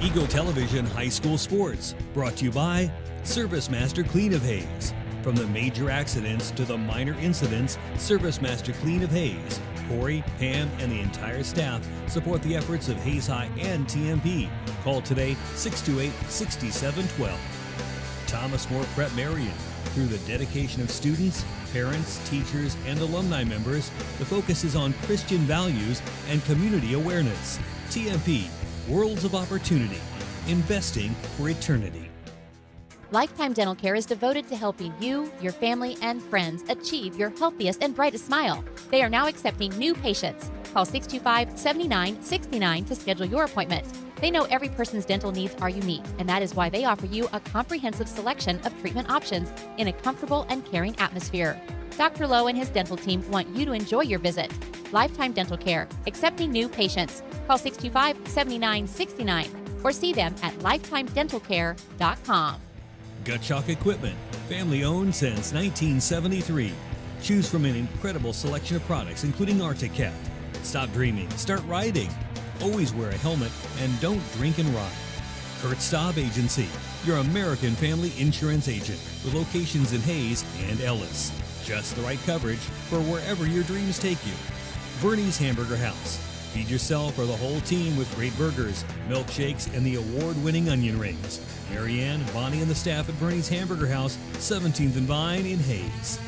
Eagle Television High School Sports, brought to you by Service Master Clean of Hayes. From the major accidents to the minor incidents, Service Master Clean of Hayes. Corey, Pam, and the entire staff support the efforts of Hayes High and TMP. Call today 628-6712. Thomas More Prep Marion. Through the dedication of students, parents, teachers, and alumni members, the focus is on Christian values and community awareness. TMP, Worlds of Opportunity, investing for eternity. Lifetime Dental Care is devoted to helping you, your family, and friends achieve your healthiest and brightest smile. They are now accepting new patients. Call 625-7969 to schedule your appointment. They know every person's dental needs are unique, and that is why they offer you a comprehensive selection of treatment options in a comfortable and caring atmosphere. Dr. Lowe and his dental team want you to enjoy your visit. Lifetime Dental Care, accepting new patients. Call 625-7969 or see them at lifetimedentalcare.com. Gut Shock Equipment, family owned since 1973. Choose from an incredible selection of products, including Arctic Cat. Stop dreaming, start riding. Always wear a helmet and don't drink and ride. Kurt Staub Agency, your American family insurance agent with locations in Hayes and Ellis. Just the right coverage for wherever your dreams take you. Bernie's Hamburger House. Feed yourself or the whole team with great burgers, milkshakes, and the award-winning onion rings. Marianne, Bonnie, and the staff at Bernie's Hamburger House, 17th and Vine in Hayes.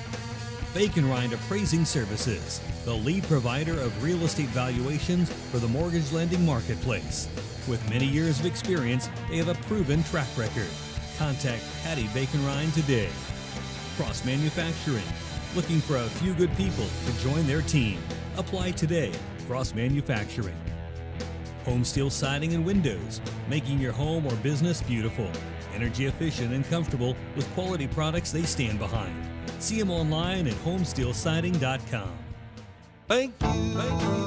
Bacon Rind Appraising Services, the lead provider of real estate valuations for the mortgage lending marketplace. With many years of experience, they have a proven track record. Contact Patty Bacon Rind today. Cross Manufacturing, looking for a few good people to join their team. Apply today. Cross Manufacturing. Home Steel Siding and Windows, making your home or business beautiful. Energy efficient and comfortable with quality products they stand behind. See them online at homesteelsiding.com. Thank you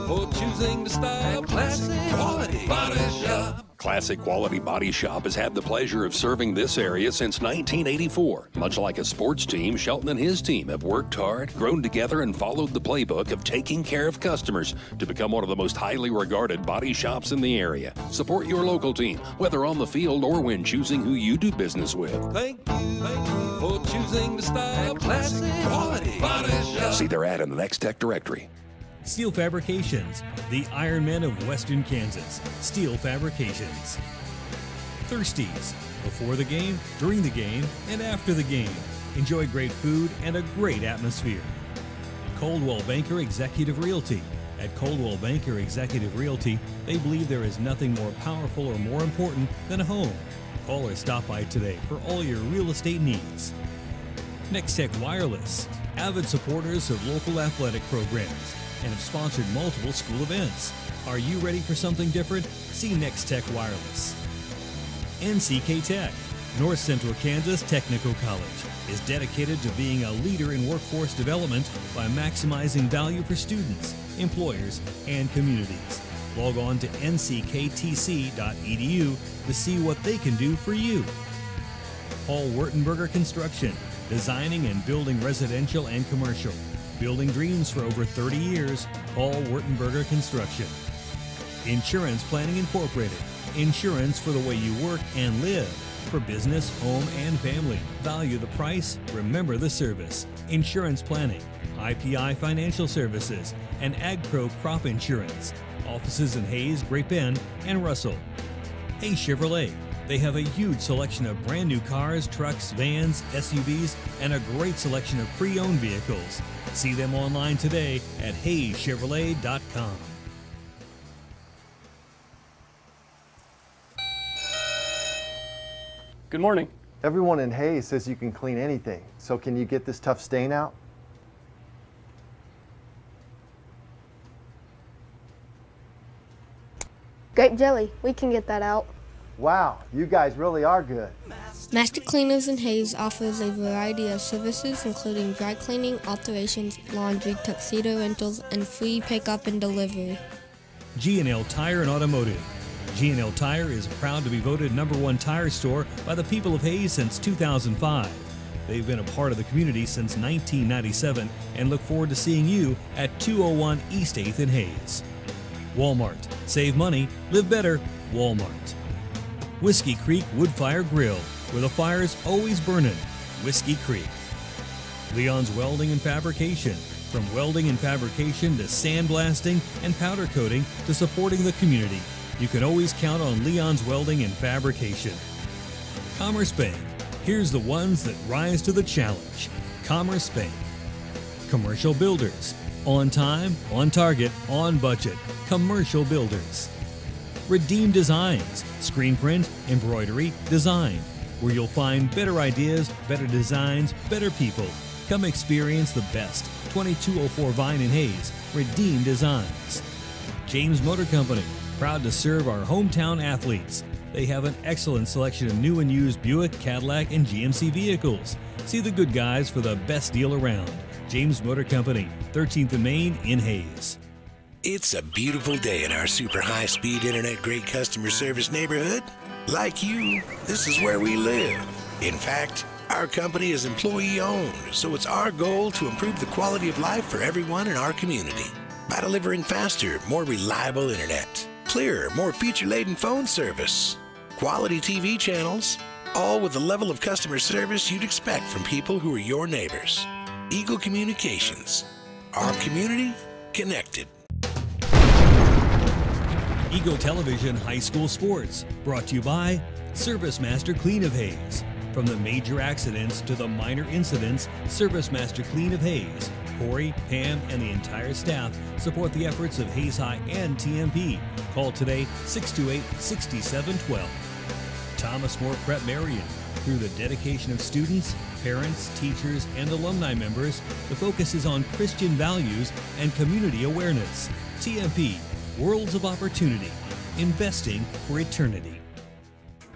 for choosing to stop Classic Quality Body Shop. Classic Quality Body Shop has had the pleasure of serving this area since 1984. Much like a sports team, Shelton and his team have worked hard, grown together, and followed the playbook of taking care of customers to become one of the most highly regarded body shops in the area. Support your local team, whether on the field or when choosing who you do business with. Thank you for choosing to stop Classic Quality Body Shop. See their ad in the Next Tech directory. Steel Fabrications, the Ironmen of Western Kansas. Steel Fabrications. Thirsties, before the game, during the game, and after the game. Enjoy great food and a great atmosphere. Coldwell Banker Executive Realty. At Coldwell Banker Executive Realty, they believe there is nothing more powerful or more important than a home. Call or stop by today for all your real estate needs. Next Tech Wireless, avid supporters of local athletic programs, and have sponsored multiple school events. Are you ready for something different? See Next Tech Wireless. NCK Tech, North Central Kansas Technical College, is dedicated to being a leader in workforce development by maximizing value for students, employers, and communities. Log on to ncktc.edu to see what they can do for you. Paul Wurtenberger Construction, designing and building residential and commercial. Building dreams for over 30 years, Paul Wurtenberger Construction. Insurance Planning Incorporated, insurance for the way you work and live. For business, home, and family. Value the price, remember the service. Insurance Planning, IPI Financial Services, and AgPro Crop Insurance. Offices in Hayes, Great Bend, and Russell. Hayes Chevrolet. They have a huge selection of brand new cars, trucks, vans, SUVs, and a great selection of pre-owned vehicles. See them online today at hayschevrolet.com. Good morning. Everyone in Hayes says you can clean anything, so can you get this tough stain out? Grape jelly, we can get that out. Wow, you guys really are good. Master Cleaners in Hayes offers a variety of services including dry cleaning, alterations, laundry, tuxedo rentals, and free pickup and delivery. G&L Tire and Automotive. G&L Tire is proud to be voted #1 tire store by the people of Hayes since 2005. They've been a part of the community since 1997 and look forward to seeing you at 201 East 8th in Hayes. Walmart. Save money, live better, Walmart. Whiskey Creek Wood Fire Grill, where the fire's always burning. Whiskey Creek. Leon's Welding and Fabrication. From welding and fabrication to sandblasting and powder coating to supporting the community, you can always count on Leon's Welding and Fabrication. Commerce Bank. Here's the ones that rise to the challenge. Commerce Bank. Commercial Builders. On time, on target, on budget. Commercial Builders. Redeem Designs. Screen print, embroidery, design. Where you'll find better ideas, better designs, better people. Come experience the best. 2204 Vine and Hayes. Redeem Designs. James Motor Company. Proud to serve our hometown athletes. They have an excellent selection of new and used Buick, Cadillac, and GMC vehicles. See the good guys for the best deal around. James Motor Company, 13th and Main in Hayes. It's a beautiful day in our super high-speed internet great customer service neighborhood. Like you, this is where we live. In fact, our company is employee-owned, so it's our goal to improve the quality of life for everyone in our community by delivering faster, more reliable internet, clearer, more feature-laden phone service, quality TV channels, all with the level of customer service you'd expect from people who are your neighbors. Eagle Communications. Our community connected. Eagle Television High School Sports, brought to you by Service Master Clean of Hayes. From the major accidents to the minor incidents, Service Master Clean of Hayes. Corey, Pam, and the entire staff support the efforts of Hayes High and TMP. Call today 628-6712. Thomas More Prep Marion. Through the dedication of students, parents, teachers, and alumni members, the focus is on Christian values and community awareness. TMP, Worlds of Opportunity, investing for eternity.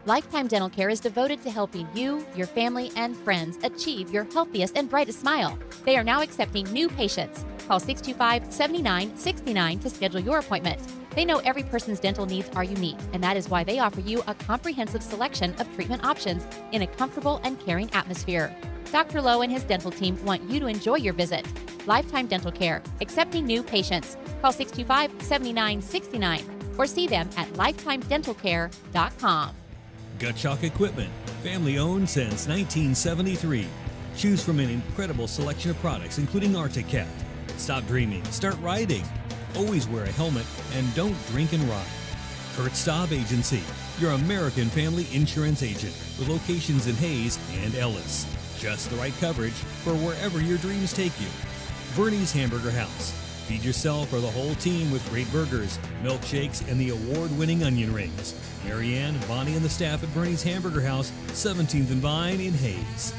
Lifetime Dental Care is devoted to helping you, your family, and friends achieve your healthiest and brightest smile. They are now accepting new patients. Call 625-7969 to schedule your appointment. They know every person's dental needs are unique, and that is why they offer you a comprehensive selection of treatment options in a comfortable and caring atmosphere. Dr. Lowe and his dental team want you to enjoy your visit. Lifetime Dental Care, accepting new patients. Call 625-7969 or see them at lifetimedentalcare.com. Gutschalk Equipment, family owned since 1973. Choose from an incredible selection of products, including Arctic. Stop dreaming, start riding. Always wear a helmet and don't drink and ride. Kurt Staub Agency, your American family insurance agent with locations in Hayes and Ellis. Just the right coverage for wherever your dreams take you. Bernie's Hamburger House. Feed yourself or the whole team with great burgers, milkshakes, and the award-winning onion rings. Marianne, Bonnie, and the staff at Bernie's Hamburger House, 17th and Vine in Hayes.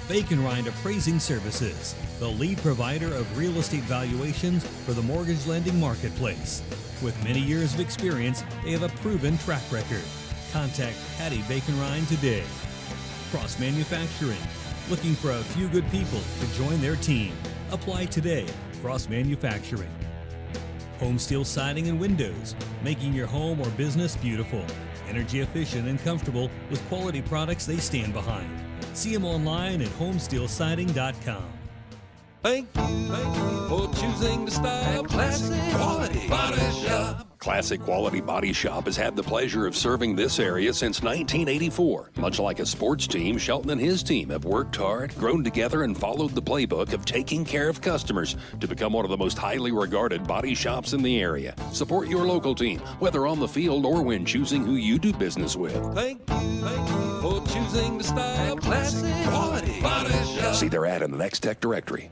Bacon Rind Appraising Services, the lead provider of real estate valuations for the mortgage lending marketplace. With many years of experience, they have a proven track record. Contact Patty Bacon Rind today. Cross Manufacturing, looking for a few good people to join their team. Apply today. Cross Manufacturing. Home Steel Siding and Windows, making your home or business beautiful. Energy efficient and comfortable with quality products they stand behind. See them online at homesteelsiding.com. Thank you for choosing to style Classic Quality Body Shop. Classic Quality Body Shop has had the pleasure of serving this area since 1984. Much like a sports team, Shelton and his team have worked hard, grown together, and followed the playbook of taking care of customers to become one of the most highly regarded body shops in the area. Support your local team, whether on the field or when choosing who you do business with. Thank you for choosing to style Classic Quality Body Shop. See their ad in the Next Tech directory.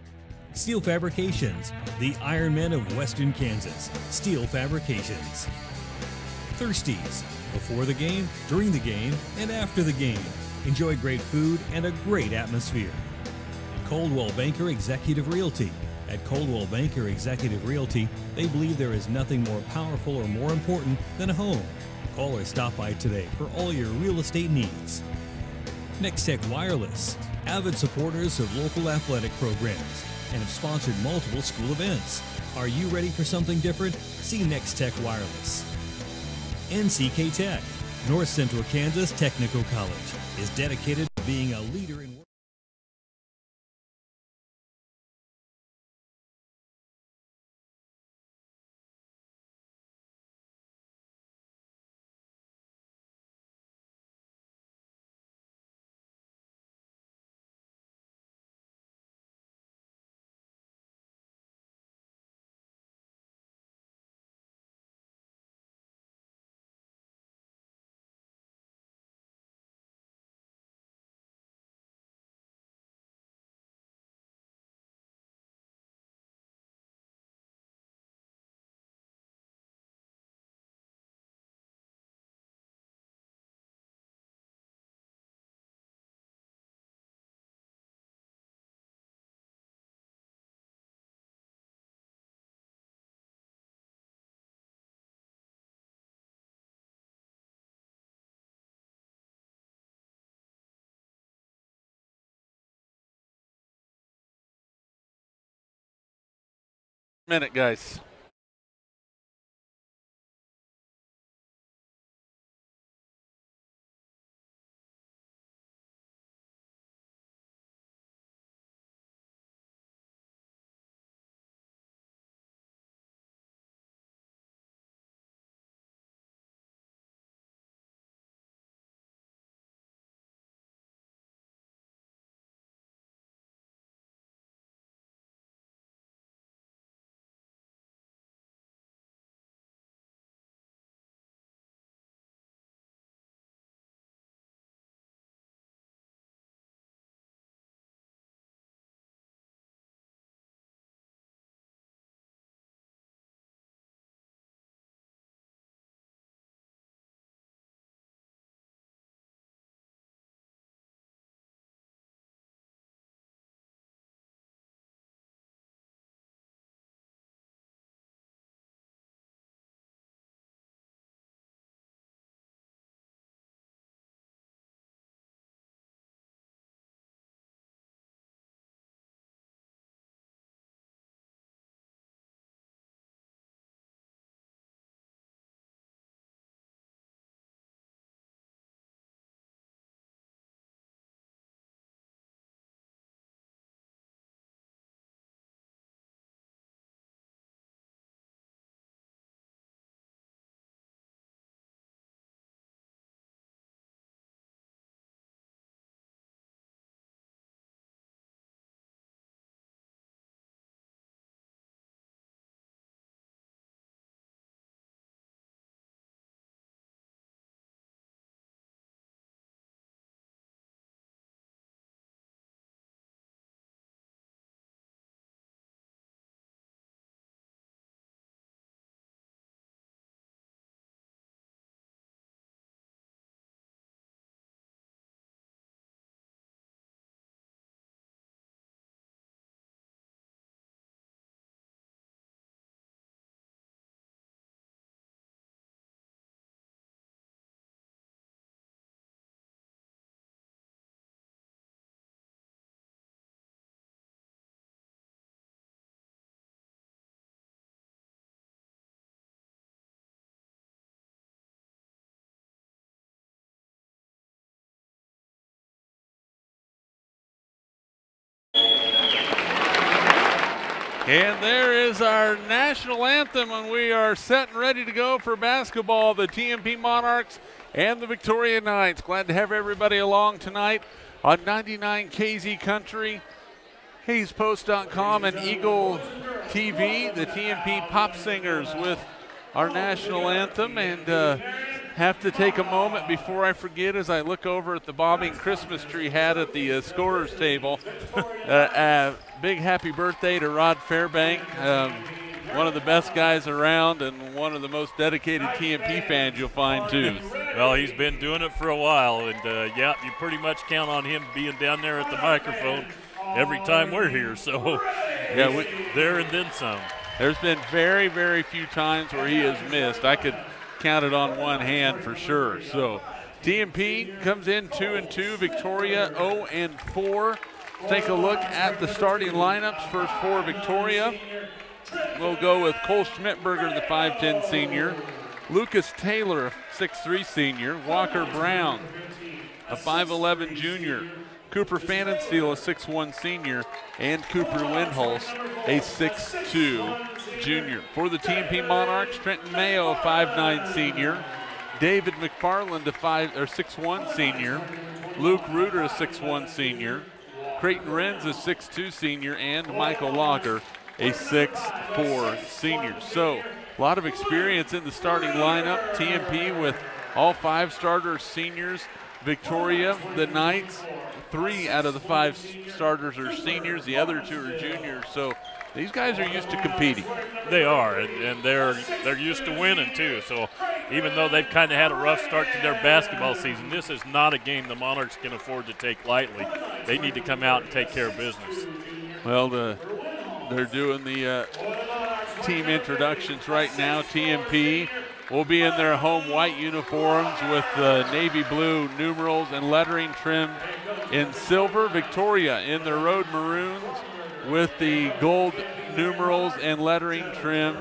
Steel Fabrications, the Iron Men of Western Kansas. Steel Fabrications. Thirsties, before the game, during the game, and after the game. Enjoy great food and a great atmosphere. Coldwell Banker Executive Realty. At Coldwell Banker Executive Realty, they believe there is nothing more powerful or more important than a home. Call or stop by today for all your real estate needs. Next Tech Wireless, avid supporters of local athletic programs, and have sponsored multiple school events. Are you ready for something different? See Next Tech Wireless. NCK Tech, North Central Kansas Technical College, is dedicated to being a leader in minute, guys. And there is our national anthem, and we are set and ready to go for basketball. The TMP Monarchs and the Victoria Knights. Glad to have everybody along tonight on 99 KZ Country, HayesPost.com, and Eagle TV. The TMP Pop Singers with our national anthem. And have to take a moment before I forget as I look over at the bobbing Christmas tree hat at the scorer's table. Big happy birthday to Rod Fairbank, one of the best guys around and one of the most dedicated TMP fans you'll find too. Well, he's been doing it for a while, and yeah, you pretty much count on him being down there at the microphone every time we're here. So yeah, there and then some. There's been very, very few times where he has missed. I could count it on one hand for sure. So TMP comes in 2-2, Victoria 0-4. Take a look at the starting lineups. First for Victoria, we'll go with Cole Schmidtberger, the 5'10 senior, Lucas Taylor, a 6'3 senior, Walker Brown, a 5'11 junior, Cooper Fanninsteel, a 6'1 senior, and Cooper Windhulse, a 6'2 junior. For the TMP Monarchs, Trenton Mayo, a 5'9 senior, David McFarland, a 6'1 senior, Luke Reuter, a 6'1 senior, Creighton Renz, a 6'2 senior, and Michael Locker, a 6'4 senior. So a lot of experience in the starting lineup. TMP with all 5 starters seniors. Victoria, the Knights, 3 out of the 5 starters are seniors. The other 2 are juniors. So these guys are used to competing. They are, and they're used to winning too. So even though they've kind of had a rough start to their basketball season, this is not a game the Monarchs can afford to take lightly. They need to come out and take care of business. Well, they're doing the team introductions right now. TMP will be in their home white uniforms with navy blue numerals and lettering trimmed in silver. Victoria in their road maroons with the gold numerals and lettering trim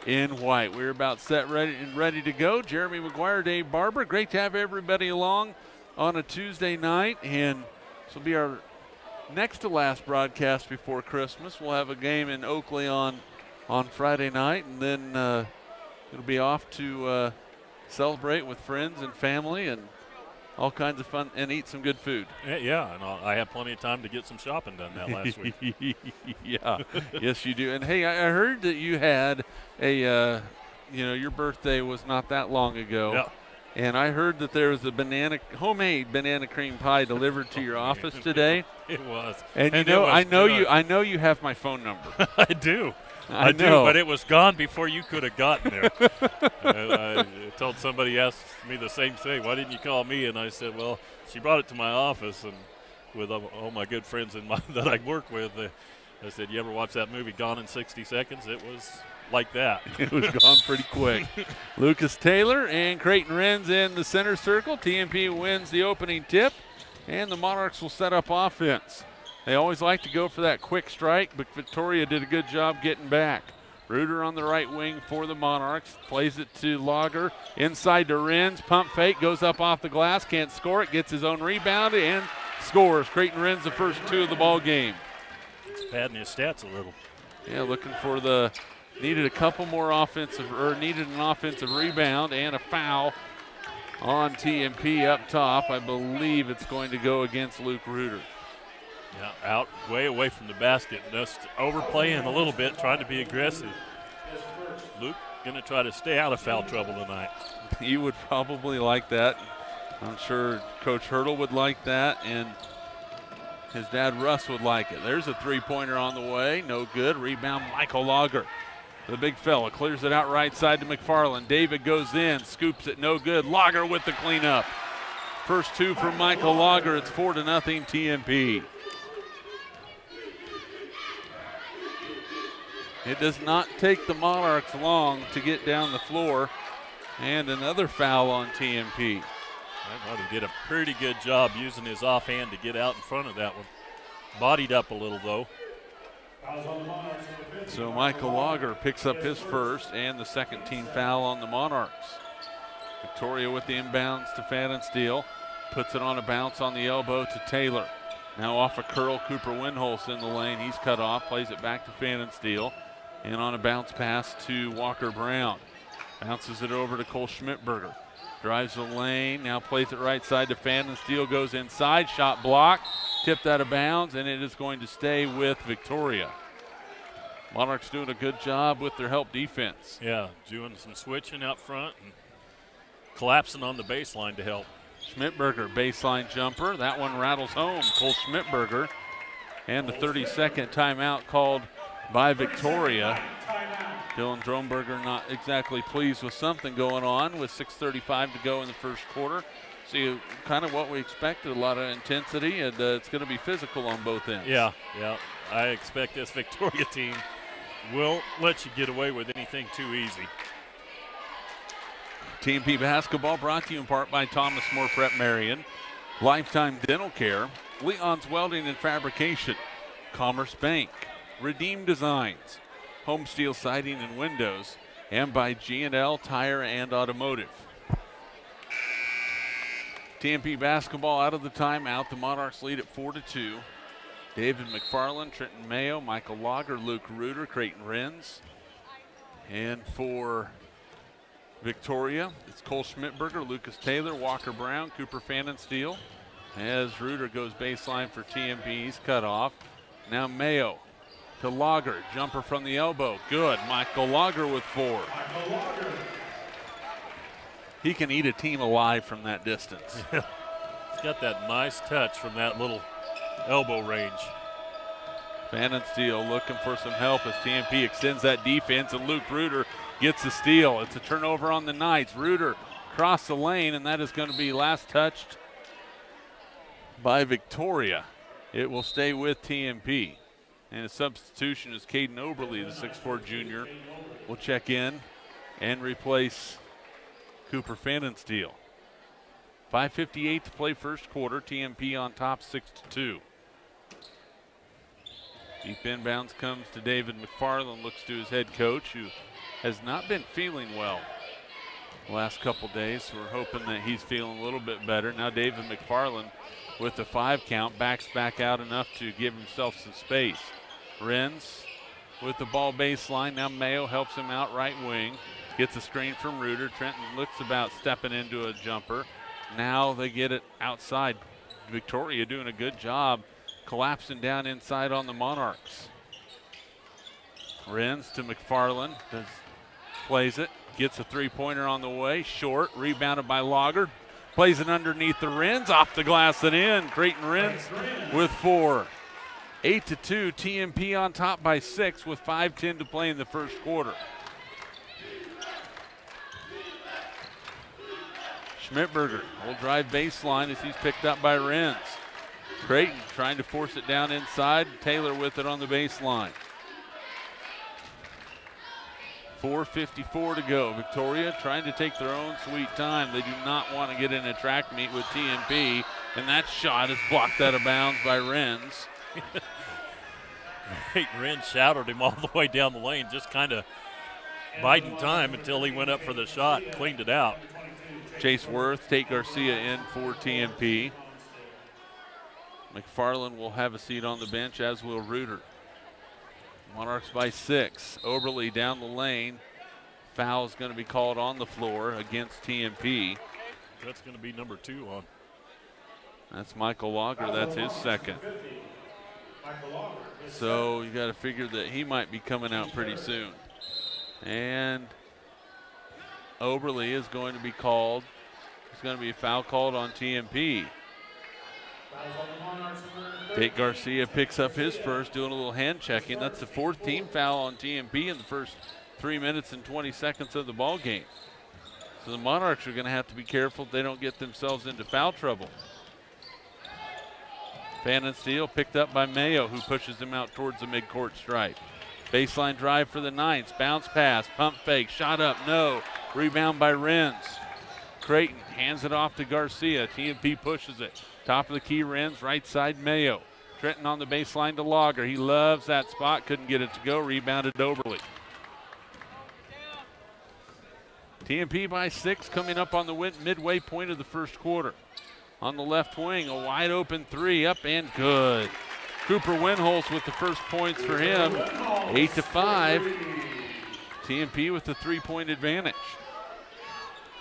in white. We're about set ready to go. Jeremy McGuire, Dave Barber, great to have everybody along on a Tuesday night, and this will be our next to last broadcast before Christmas. We'll have a game in Oakley on Friday night, and then it'll be off to celebrate with friends and family and all kinds of fun and eat some good food. Yeah, and I had plenty of time to get some shopping done that last week. Yeah, yes you do. And hey, I heard that you had a, your birthday was not that long ago. Yeah. And I heard that there was a homemade banana cream pie delivered to your office today. It was. And I know you have my phone number. I do. I do, but it was gone before you could have gotten there. I told somebody, asked me the same thing, why didn't you call me? And I said, well, she brought it to my office, and with all my good friends that I work with, I said, you ever watch that movie Gone in 60 Seconds? It was like that. It was gone pretty quick. Lucas Taylor and Creighton Wren's in the center circle. TMP wins the opening tip, and the Monarchs will set up offense. They always like to go for that quick strike, but Victoria did a good job getting back. Reuter on the right wing for the Monarchs. Plays it to Lager. Inside to Wren's. Pump fake. Goes up off the glass. Can't score it. Gets his own rebound and scores. Creighton Wren's the first two of the ball game. Padding his stats a little. Yeah, looking for needed a couple more needed an offensive rebound and a foul on TMP up top. I believe it's going to go against Luke Reuter. Yeah, out way away from the basket, just overplaying a little bit, trying to be aggressive. Luke going to try to stay out of foul trouble tonight. You would probably like that. I'm sure Coach Hurdle would like that, and his dad Russ would like it. There's a three-pointer on the way. No good. Rebound, Michael Lager. The big fella clears it out right side to McFarland. David goes in, scoops it, no good. Lager with the cleanup. First two from Michael Lager. It's 4-0 TMP. It does not take the Monarchs long to get down the floor. And another foul on TMP. I thought he did a pretty good job using his offhand to get out in front of that one. Bodied up a little, though. So Michael Lager picks up his first and the second team foul on the Monarchs. Victoria with the inbounds to Fannin-Steele. Puts it on a bounce on the elbow to Taylor. Now off a curl, Cooper Windholz in the lane. He's cut off, plays it back to Fannin-Steele. And on a bounce pass to Walker Brown. Bounces it over to Cole Schmidtberger. Drives the lane, now plays it right side to Fannin-Steele, goes inside, shot blocked, tipped out of bounds, and it is going to stay with Victoria. Monarchs doing a good job with their help defense. Yeah, doing some switching out front and collapsing on the baseline to help. Schmidtberger, baseline jumper. That one rattles home. Cole Schmidtberger. And the 32nd timeout called by Victoria. Dylan Dromberger not exactly pleased with something going on with 6:35 to go in the first quarter. See, kind of what we expected, a lot of intensity, and it's going to be physical on both ends. Yeah. I expect this Victoria team will let you get away with anything too easy. TMP basketball brought to you in part by Thomas More Prep Marion, Lifetime Dental Care, Leon's Welding and Fabrication, Commerce Bank, Redeem Designs, Home Steel Siding and Windows, and by G&L Tire and Automotive. TMP basketball out of the timeout. The Monarchs lead at 4-2. David McFarland, Trenton Mayo, Michael Lager, Luke Reuter, Creighton Wren's. And for Victoria, it's Cole Schmidtberger, Lucas Taylor, Walker Brown, Cooper Fannin-Steele. As Reuter goes baseline for TMP, he's cut off. Now Mayo to Lager, jumper from the elbow, good. Michael Lager with 4. He can eat a team alive from that distance. He's got that nice touch from that little elbow range. Fannin-Steele looking for some help as TMP extends that defense, and Luke Reuter gets the steal. It's a turnover on the Knights. Reuter across the lane, and that is going to be last touched by Victoria. It will stay with TMP. And a substitution is Caden Oberle, the 6'4 junior, will check in and replace Cooper Fannin-Steele. 5:58 to play first quarter. TMP on top 6-2. Deep inbounds comes to David McFarland, looks to his head coach, who has not been feeling well the last couple days. So we're hoping that he's feeling a little bit better. Now David McFarland with the 5 count, backs back out enough to give himself some space. Renz with the ball baseline. Now Mayo helps him out right wing. Gets a screen from Reuter. Trenton looks about stepping into a jumper. Now they get it outside. Victoria doing a good job collapsing down inside on the Monarchs. Renz to McFarland. Plays it. Gets a 3-pointer on the way. Short. Rebounded by Lager. Plays it underneath the Renz. Off the glass and in. Creighton Renz with 4. 8-2. TMP on top by 6 with 5:10 to play in the first quarter. Schmidberger will drive baseline as he's picked up by Renz. Creighton trying to force it down inside. Taylor with it on the baseline. 4:54 to go. Victoria trying to take their own sweet time. They do not want to get in a track meet with TMP, and that shot is blocked out of bounds by Renz. Renz shadowed him all the way down the lane, just kind of biding time until he went up for the shot and cleaned it out. Chase Worth, Tate Garcia in for TMP. McFarland will have a seat on the bench, as will Reuter. Monarchs by 6. Oberle down the lane. Foul is going to be called on the floor against TMP. That's going to be number 2 on. That's Michael Lager. That's his second. So you got to figure that he might be coming out pretty soon. And Oberle is going to be called. There's going to be a foul called on TMP. Tate Garcia picks up his first, doing a little hand checking. That's the 4th team foul on TMP in the first 3 minutes and 20 seconds of the ball game. So the Monarchs are going to have to be careful they don't get themselves into foul trouble. Fannin Steele picked up by Mayo, who pushes him out towards the midcourt stripe. Baseline drive for the Knights. Bounce pass, pump fake, shot up, no. Rebound by Renz. Creighton hands it off to Garcia. TMP pushes it. Top of the key, Renz, right side, Mayo. Trenton on the baseline to Lager. He loves that spot, couldn't get it to go. Rebounded Oberle. TMP by 6, coming up on the midway point of the first quarter. On the left wing, a wide open 3, up and good. Cooper Winholz with the first points for him. 8-5. TMP with the 3-point advantage.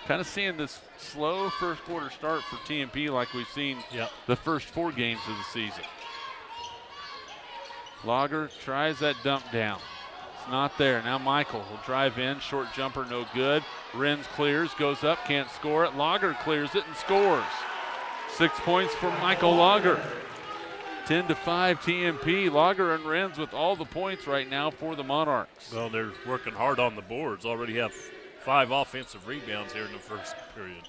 Kind of seeing this slow first quarter start for TMP like we've seen the first 4 games of the season. Lager tries that dump down. It's not there. Now Michael will drive in. Short jumper, no good. Renz clears, goes up, can't score it. Lager clears it and scores. 6 points for Michael Lager. 10-5 TMP. Lager and Renz with all the points right now for the Monarchs. Well, they're working hard on the boards. Already have 5 offensive rebounds here in the first period.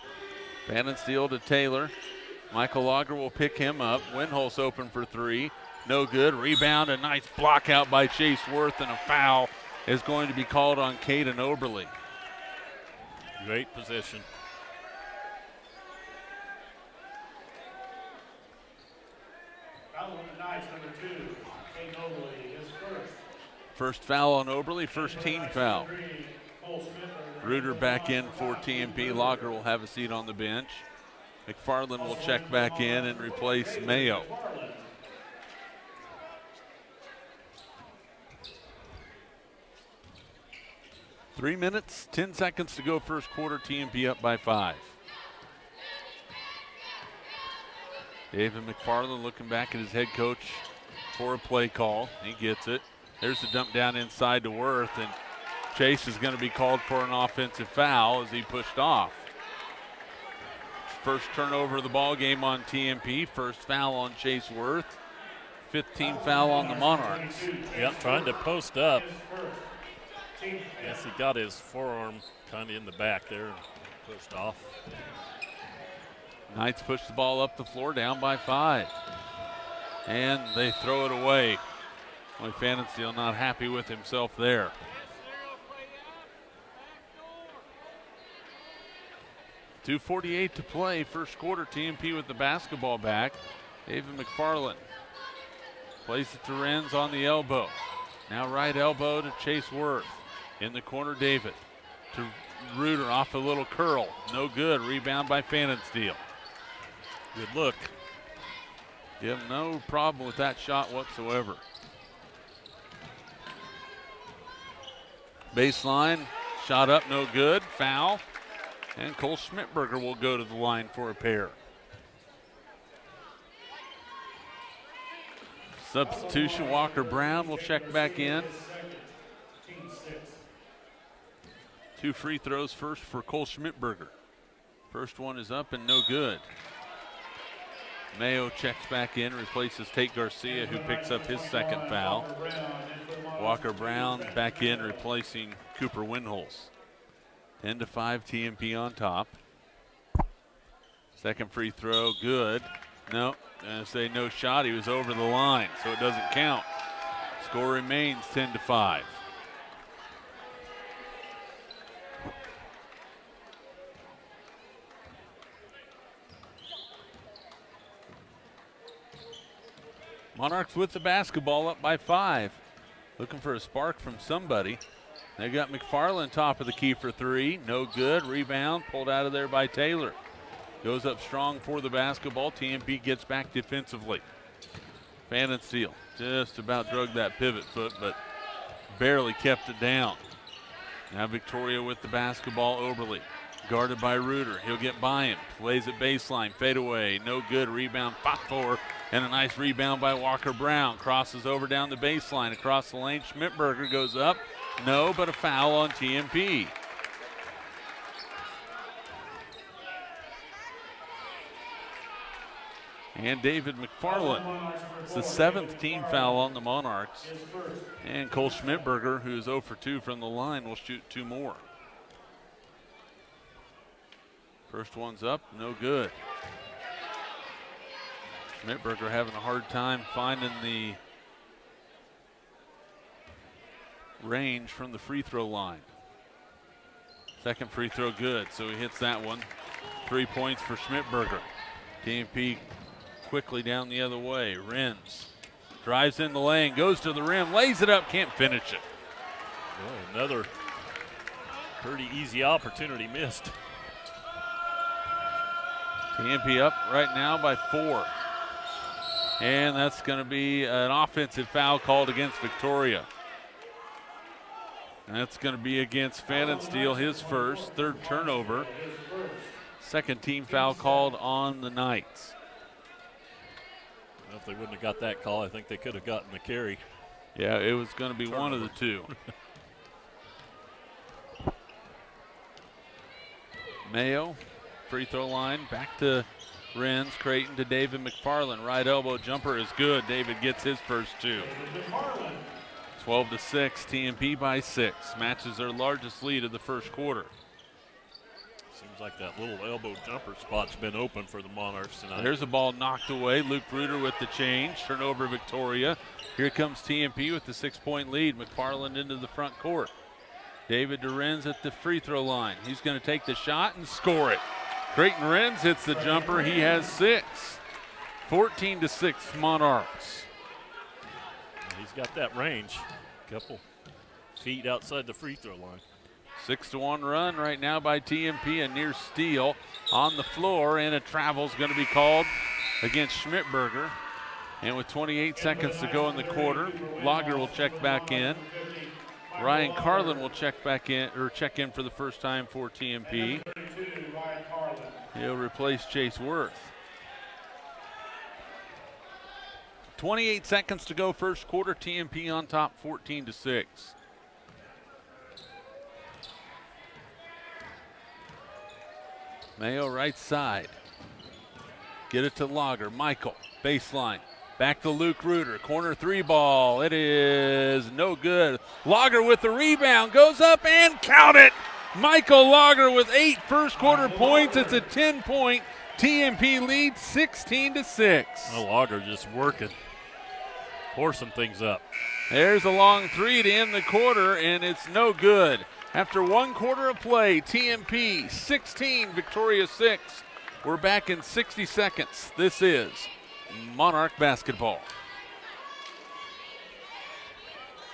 Fannin Steele to Taylor. Michael Lager will pick him up. Winholz open for 3. No good. Rebound, a nice block out by Chase Worth, and a foul is going to be called on Caden Oberle. Great position. First foul on Oberle, first team foul. Reuter back in for TMP. Lager will have a seat on the bench. McFarland will check back in and replace Mayo. Three minutes, 10 seconds to go first quarter. TMP up by 5. David McFarland looking back at his head coach for a play call. He gets it. There's the dump down inside to Worth, and Chase is going to be called for an offensive foul as he pushed off. First turnover of the ball game on TMP. First foul on Chase Worth. 15th foul on the Monarchs. Yep, trying to post up. Yes, he got his forearm kind of in the back there and pushed off. Knights push the ball up the floor, down by 5. And they throw it away. Boy, Fannin Steele not happy with himself there. .248 to play, first quarter. TMP with the basketball back. David McFarland Plays it to Renz on the elbow. Now right elbow to Chase Worth. In the corner, David. To Reuter off a little curl. No good. Rebound by Pfannenstiel. Good look. You have no problem with that shot whatsoever. Baseline, shot up, no good. Foul. And Cole Schmidberger will go to the line for a pair. Substitution, Walker Brown will check back in. 2 free throws first for Cole Schmidberger. First one is up and no good. Mayo checks back in, replaces Tate Garcia, who picks up his second foul. Walker Brown back in, replacing Cooper Winholz. 10-5, TMP on top. Second free throw, good. No, gonna say no shot. He was over the line, so it doesn't count. Score remains 10-5. Monarchs with the basketball, up by 5. Looking for a spark from somebody. They got McFarland top of the key for 3. No good. Rebound pulled out of there by Taylor. Goes up strong for the basketball. TMP gets back defensively. Pfannenstiel just about drug that pivot foot, but barely kept it down. Now Victoria with the basketball. Oberle guarded by Reuter. He'll get by him. Plays it baseline. Fadeaway. No good. Rebound fought for. And a nice rebound by Walker Brown. Crosses over down the baseline. Across the lane. Schmidberger goes up. No, but a foul on TMP. And David McFarland. It's the 7th team foul on the Monarchs. And Cole Schmidberger, who is 0 for 2 from the line, will shoot 2 more. First one's up, no good. Schmidberger having a hard time finding the range from the free throw line. Second free throw good, so he hits that one. 3 points for Schmidberger. TMP quickly down the other way. Renz drives in the lane, goes to the rim, lays it up, can't finish it. Well, another pretty easy opportunity missed. TMP up right now by 4. And that's going to be an offensive foul called against Victoria. And that's going to be against Pfannenstiel, his first, 3rd turnover. Second team foul called on the Knights. Well, if they wouldn't have got that call, I think they could have gotten the carry. Yeah, it was going to be one of the two. Mayo, free throw line, back to Renz, Creighton to David McFarland. Right elbow jumper is good. David gets his first 2. 12-6, TMP by 6. Matches their largest lead of the first quarter. Seems like that little elbow jumper spot's been open for the Monarchs tonight. There's a ball knocked away. Luke Reuter with the change. Turnover Victoria. Here comes TMP with the 6-point lead. McFarland into the front court. David to Renz at the free throw line. He's going to take the shot and score it. Creighton Renz hits the jumper. He has 6. 14-6 Monarchs. He's got that range. Couple feet outside the free throw line. 6-1 run right now by TMP. A near steal on the floor, and a travel's going to be called against Schmidberger. And with 28 seconds to go in the quarter, Lager will check back in. Ryan Carlin will check in for the first time for TMP. He'll replace Chase Worth. 28 seconds to go first quarter. TMP on top 14-6. Mayo right side. Get it to Lager. Michael, baseline. Back to Luke Reuter. Corner 3 ball. It is no good. Lager with the rebound. Goes up and count it. Michael Lager with 8 first quarter points. It's a 10-point TMP lead, 16-6. Well, Lager just working. Forcing things up. There's a long 3 to end the quarter, and it's no good. After 1 quarter of play, TMP 16, Victoria 6. We're back in 60 seconds. This is Monarch basketball.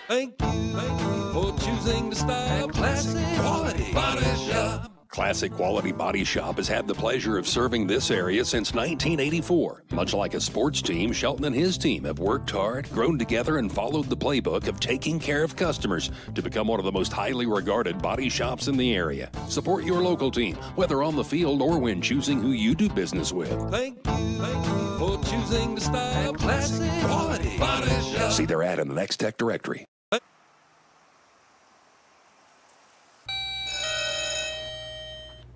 Thank you for choosing to stop Classic Quality Body Shop. Classic Quality Body Shop has had the pleasure of serving this area since 1984. Much like a sports team, Shelton and his team have worked hard, grown together, and followed the playbook of taking care of customers to become one of the most highly regarded body shops in the area. Support your local team, whether on the field or when choosing who you do business with. Thank you for choosing to stop Classic Quality Body Shop. See their ad in the Next Tech directory.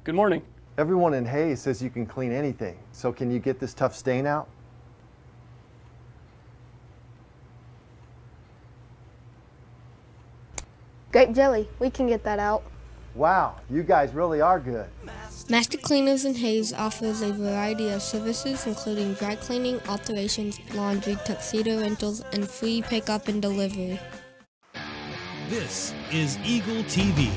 Good morning. Everyone in Hayes says you can clean anything. So can you get this tough stain out? Grape jelly, we can get that out. Wow, you guys really are good. Master Cleaners in Hayes offers a variety of services including dry cleaning, alterations, laundry, tuxedo rentals, and free pickup and delivery. This is Eagle TV.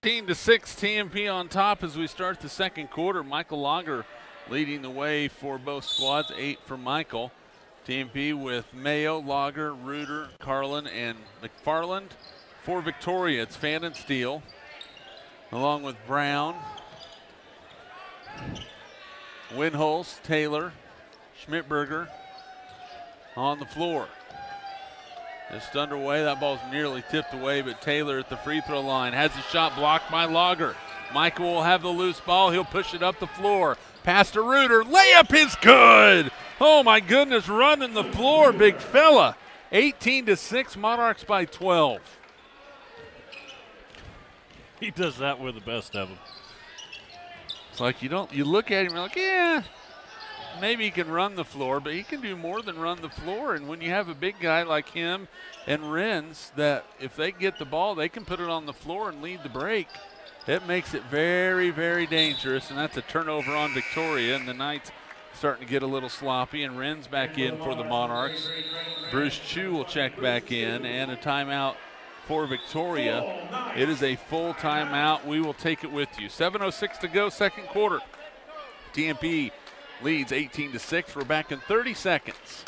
15-6 TMP on top as we start the second quarter. Michael Lager leading the way for both squads, 8 for Michael. TMP with Mayo, Lager, Reuter, Carlin, and McFarland. For Victoria, it's Fan and Steele, along with Brown, Winholz, Taylor, Schmidberger on the floor. Just underway, that ball's nearly tipped away, but Taylor at the free throw line has a shot blocked by Lager. Michael will have the loose ball, he'll push it up the floor. Pass to Reuter, layup is good! Oh my goodness, running the floor, big fella. 18-6, Monarchs by 12. He does that with the best of them. It's like you look at him, you're like, yeah, maybe he can run the floor, but he can do more than run the floor. And when you have a big guy like him and Renz, that if they get the ball, they can put it on the floor and lead the break. It makes it very, very dangerous, and that's a turnover on Victoria, and the Knights starting to get a little sloppy, and Renz back in for the Monarchs. Bruce Chu will check back in, and a timeout for Victoria. It is a full timeout. We will take it with you. 7:06 to go, second quarter. TMP leads 18-6. We're back in 30 seconds.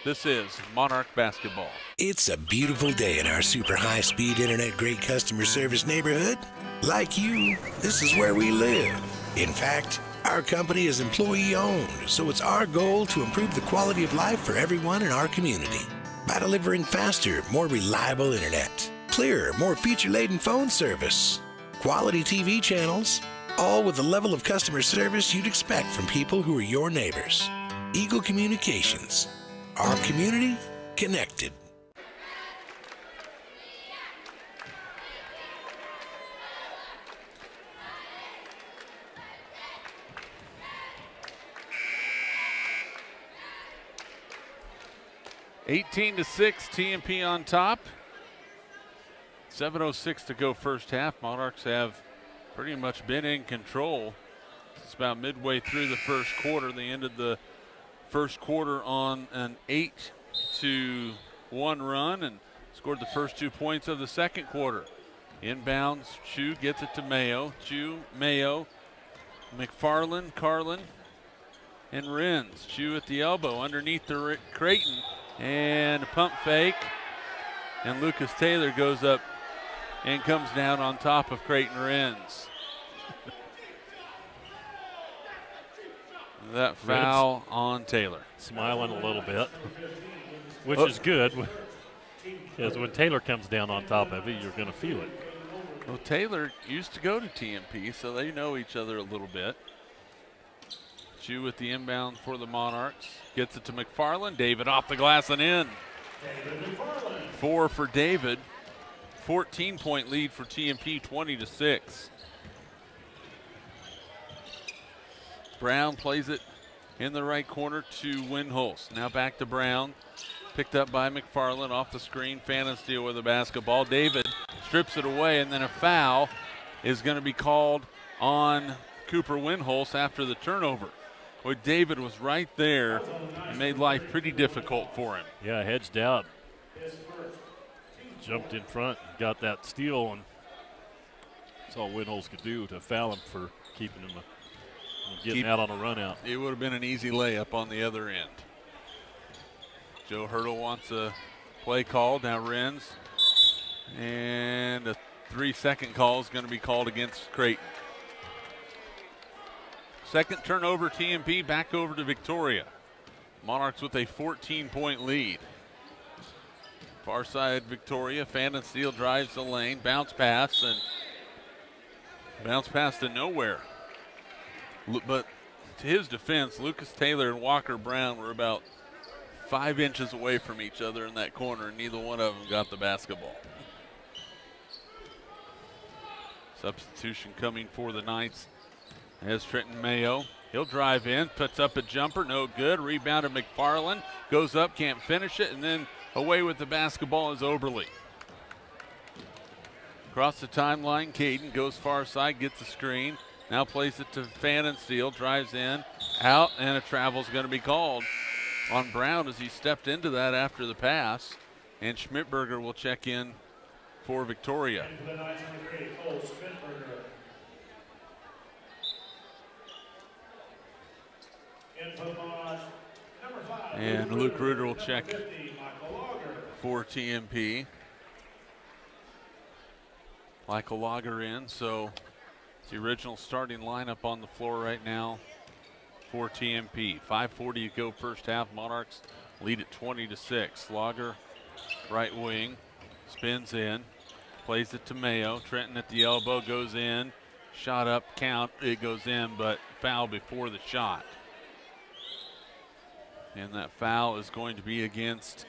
This is Monarch basketball. It's a beautiful day in our super high-speed internet great customer service neighborhood. Like you, this is where we live. In fact, our company is employee-owned, so it's our goal to improve the quality of life for everyone in our community by delivering faster, more reliable internet, clearer, more feature-laden phone service, quality TV channels, all with the level of customer service you'd expect from people who are your neighbors. Eagle Communications. Our community connected. (18-6) TMP on top. 7:06 to go first half. Monarchs have pretty much been in control. It's about midway through the first quarter. They ended the first quarter on an 8-1 run and scored the first 2 points of the second quarter. Inbounds, Chu gets it to Mayo. Chu, Mayo, McFarland, Carlin, and Renz. Chu at the elbow underneath the Creighton, and a pump fake. And Lucas Taylor goes up and comes down on top of Creighton Renz. That foul on Taylor. Smiling a little bit, which is good, because when Taylor comes down on top of it, you're going to feel it. Well, Taylor used to go to TMP, so they know each other a little bit. Chu with the inbound for the Monarchs. Gets it to McFarland. David off the glass and in. 4 for David. 14-point lead for TMP, 20-6. Brown plays it in the right corner to Winholz. Now back to Brown. Picked up by McFarland off the screen. Fan and Steele with the basketball. David strips it away, and then a foul is going to be called on Cooper Winholz after the turnover. Boy, David was right there and made life pretty difficult for him. Yeah, hedged out. Jumped in front and got that steal, and that's all Winholz could do to foul him for keeping him getting out on a run out. It would have been an easy layup on the other end. Joe Hurdle wants a play called. Now Renz. And a 3-second call is going to be called against Creighton. Second turnover, TMP back over to Victoria. Monarchs with a 14-point lead. Far side Victoria. Fannin Steele drives the lane. Bounce pass to nowhere. But to his defense, Lucas Taylor and Walker Brown were about 5 inches away from each other in that corner, and neither one of them got the basketball. Substitution coming for the Knights as Trenton Mayo. He'll drive in, puts up a jumper, no good. Rebounded McFarland, goes up, can't finish it, and then away with the basketball is Oberle. Across the timeline, Caden goes far side, gets the screen. Now plays it to Fannin Steele, drives in, out, and a travel's going to be called on Brown as he stepped into that after the pass. And Schmidberger will check in for Victoria. And Luke Reuter will check for TMP. Michael Lager in, so it's the original starting lineup on the floor right now for TMP. 5:40 to go first half. Monarchs lead at 20-6. Lager, right wing, spins in, plays it to Mayo. Trenton at the elbow, goes in, shot up, count, it goes in, but foul before the shot. And that foul is going to be against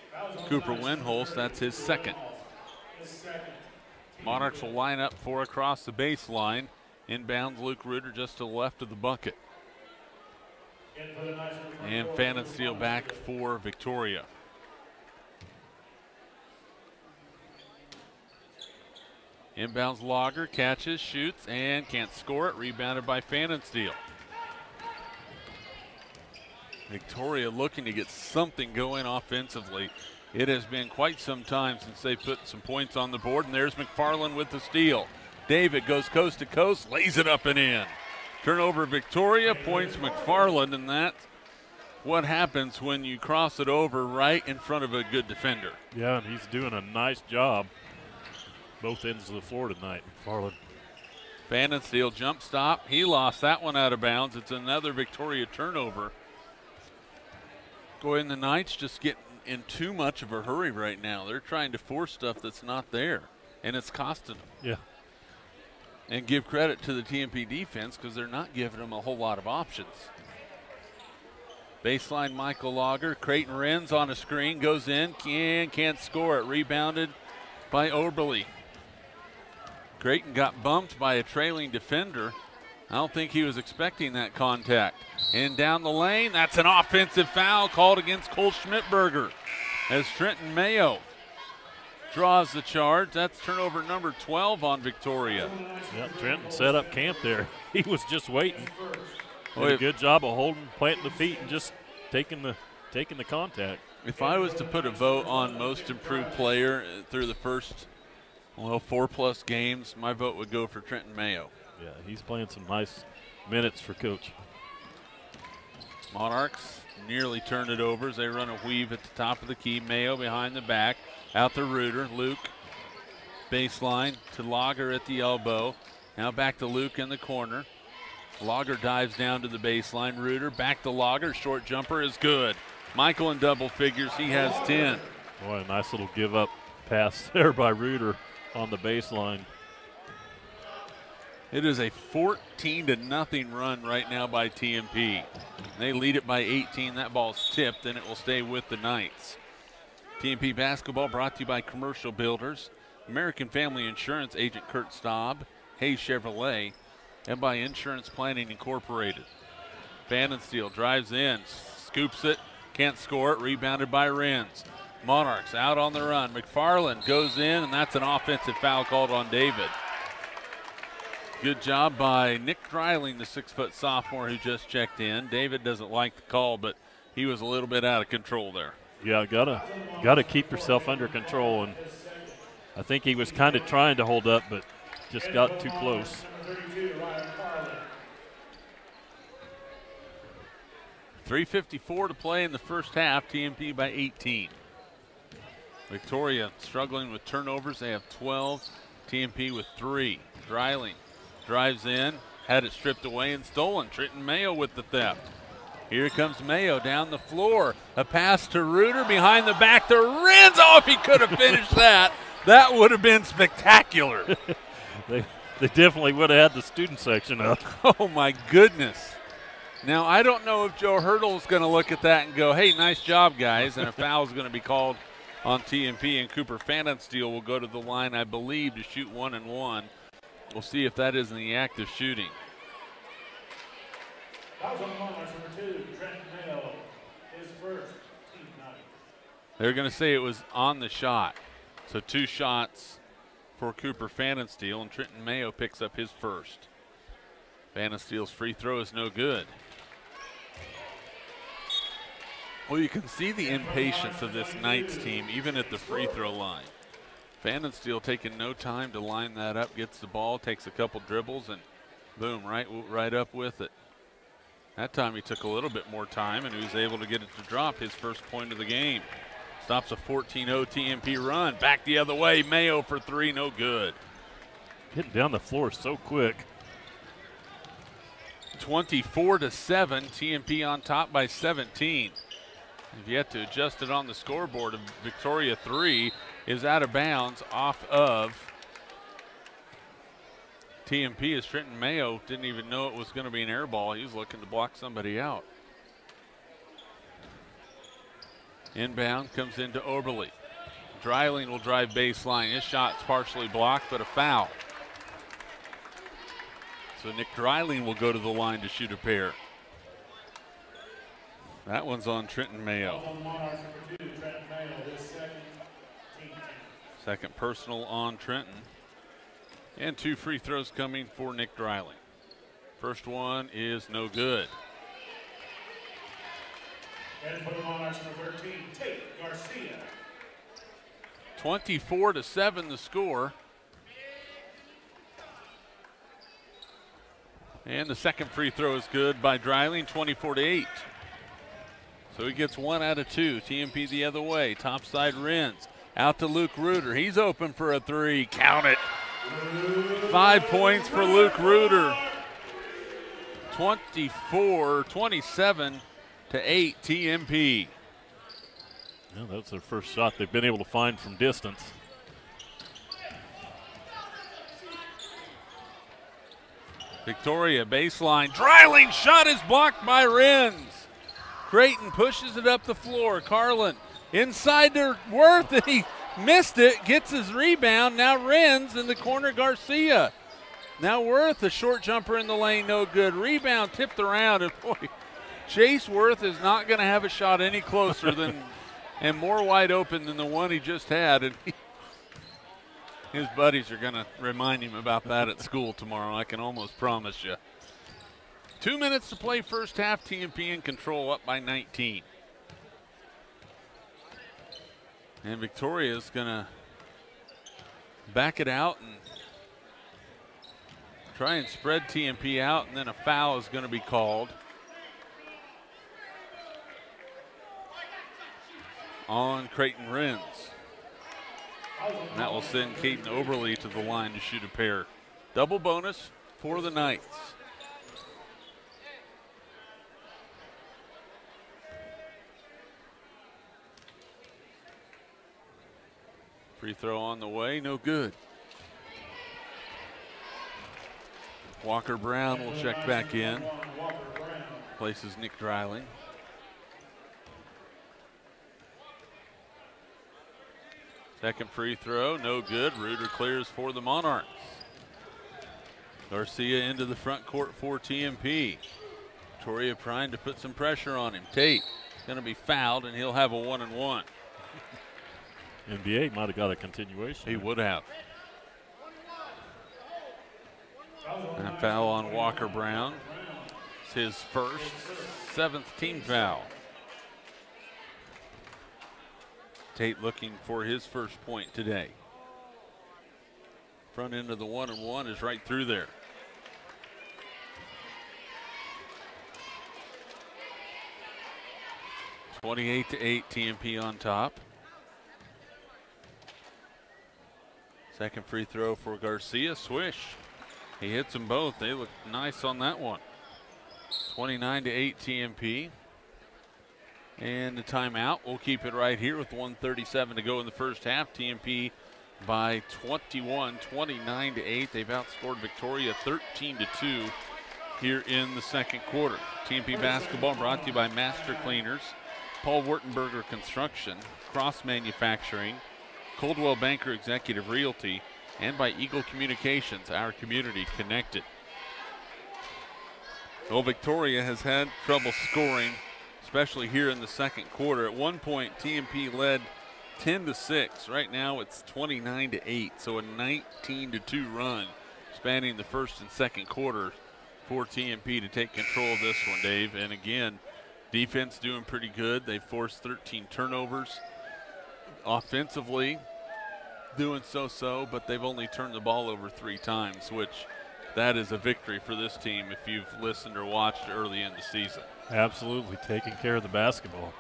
Cooper Windholz. That's his second. Monarchs will line up for across the baseline. Inbounds Luke Reuter just to the left of the bucket. And Fannin Steele back for Victoria. Inbounds Lager, catches, shoots, and can't score it. Rebounded by Fannin Steele. Victoria looking to get something going offensively. It has been quite some time since they put some points on the board, and there's McFarland with the steal. David goes coast to coast, lays it up and in. Turnover Victoria, points McFarland, and that's what happens when you cross it over right in front of a good defender. Yeah, and he's doing a nice job both ends of the floor tonight, McFarland. Fannin Steele jump stop. He lost that one out of bounds. It's another Victoria turnover. Boy, and the Knights just get in too much of a hurry right now. They're trying to force stuff that's not there, and it's costing them. Yeah. And give credit to the TMP defense because they're not giving them a whole lot of options. Baseline Michael Lager. Creighton Renz on a screen, goes in, can't score it. Rebounded by Oberle. Creighton got bumped by a trailing defender. I don't think he was expecting that contact. And down the lane, that's an offensive foul called against Cole Schmidberger as Trenton Mayo draws the charge. That's turnover number 12 on Victoria. Yep, Trenton set up camp there. He was just waiting. Did a good job of holding, planting the feet, and just taking the contact. If I was to put a vote on most improved player through the first, 4+ games, my vote would go for Trenton Mayo. Yeah, he's playing some nice minutes for Coach. Monarchs nearly turned it over as they run a weave at the top of the key. Mayo behind the back, out to Reuter. Luke, baseline to Lager at the elbow. Now back to Luke in the corner. Lager dives down to the baseline. Reuter back to Lager. Short jumper is good. Michael in double figures. He has 10. Boy, a nice little give-up pass there by Reuter on the baseline. It is a 14-0 run right now by TMP. They lead it by 18. That ball's tipped, and it will stay with the Knights. TMP basketball brought to you by Commercial Builders, American Family Insurance agent Kurt Staub, Hayes Chevrolet, and by Insurance Planning Incorporated. Fannin Steele drives in, scoops it, can't score it, rebounded by Renz. Monarchs out on the run. McFarland goes in, and that's an offensive foul called on David. Good job by Nick Dreiling, the 6-foot sophomore who just checked in. David doesn't like the call, but he was a little bit out of control there. Yeah, gotta keep yourself under control, and I think he was kind of trying to hold up, but just got too close. 3:54 to play in the first half. TMP by 18. Victoria struggling with turnovers. They have 12. TMP with 3. Dreiling drives in, had it stripped away and stolen. Trenton Mayo with the theft. Here comes Mayo down the floor. A pass to Reuter behind the back to Renz. Oh, if he could have finished that, that would have been spectacular. They definitely would have had the student section up. Oh, my goodness. Now, I don't know if Joe Hurdle is going to look at that and go, hey, nice job, guys, and a foul is going to be called on TMP, and Cooper Fanninsteel will go to the line, I believe, to shoot 1-1. We'll see if that is in the act of shooting. They're going to say it was on the shot. So 2 shots for Cooper Fanninsteel, and Trenton Mayo picks up his first. Fanninsteel's free throw is no good. Well, you can see the impatience of this Knights team, even at the free throw line. Fanninsteel taking no time to line that up, gets the ball, takes a couple dribbles, and boom, right up with it. That time he took a little bit more time, and he was able to get it to drop his first point of the game. Stops a 14-0 TMP run. Back the other way, Mayo for 3, no good. Getting down the floor so quick. 24-7, TMP on top by 17. You've yet to adjust it on the scoreboard. Victoria 3 is out of bounds off of TMP as Trenton Mayo didn't even know it was going to be an air ball. He was looking to block somebody out. Inbound comes into Oberle. Dreiling will drive baseline. His shot's partially blocked, but a foul. So Nick Dreiling will go to the line to shoot a pair. That one's on Trenton Mayo. Second personal on Trenton. And 2 free throws coming for Nick Dreiling. First one is no good. And for the Monarchs, number 13, Tate Garcia. 24-7 the score. And the second free throw is good by Dreiling, 24-8. So he gets 1 out of 2. TMP the other way. Topside Renz. Out to Luke Reuter. He's open for a 3. Count it. 5 points for Luke Reuter. 27-8 TMP. Yeah, that's their first shot they've been able to find from distance. Victoria baseline. Dreiling shot is blocked by Renz. Creighton pushes it up the floor. Carlin inside to Worth, and he missed it. Gets his rebound. Now Renz in the corner. Garcia. Now Worth, a short jumper in the lane, no good. Rebound tipped around, and boy, Chase Worth is not going to have a shot any closer than and more wide open than the one he just had. And his buddies are going to remind him about that at school tomorrow, I can almost promise you. 2 minutes to play first half. TMP in control, up by 19. And Victoria's going to back it out and try and spread TMP out, and then a foul is going to be called on Creighton Renz. And that will send Caden Oberle to the line to shoot a pair. Double bonus for the Knights. Free throw on the way, no good. Walker Brown will check back in. Places Nick Dreiling. Second free throw, no good. Reuter clears for the Monarchs. Garcia into the front court for TMP. Victoria trying to put some pressure on him. Tate going to be fouled, and he'll have a 1-and-1. NBA might have got a continuation. He would have. And a foul on Walker Brown. It's his first, 7th team foul. Tate looking for his first point today. Front end of the 1-and-1 is right through there. 28-8, TMP on top. Second free throw for Garcia. Swish. He hits them both. They look nice on that one. 29-8, TMP. And the timeout. We'll keep it right here with 1:37 to go in the first half. TMP by 21, 29-8. They've outscored Victoria 13-2 here in the second quarter. TMP basketball brought to you by Master Cleaners, Paul Wurtenberger Construction, Cross Manufacturing, Coldwell Banker Executive Realty, and by Eagle Communications, our community connected. Well, Victoria has had trouble scoring, especially here in the second quarter. At one point, TMP led 10-6. Right now, it's 29-8, so a 19-2 run spanning the first and second quarters for TMP to take control of this one, Dave. And again, defense doing pretty good. They forced 13 turnovers. Offensively, doing so-so, but they've only turned the ball over 3 times, which that is a victory for this team if you've listened or watched early in the season. Absolutely, taking care of the basketball.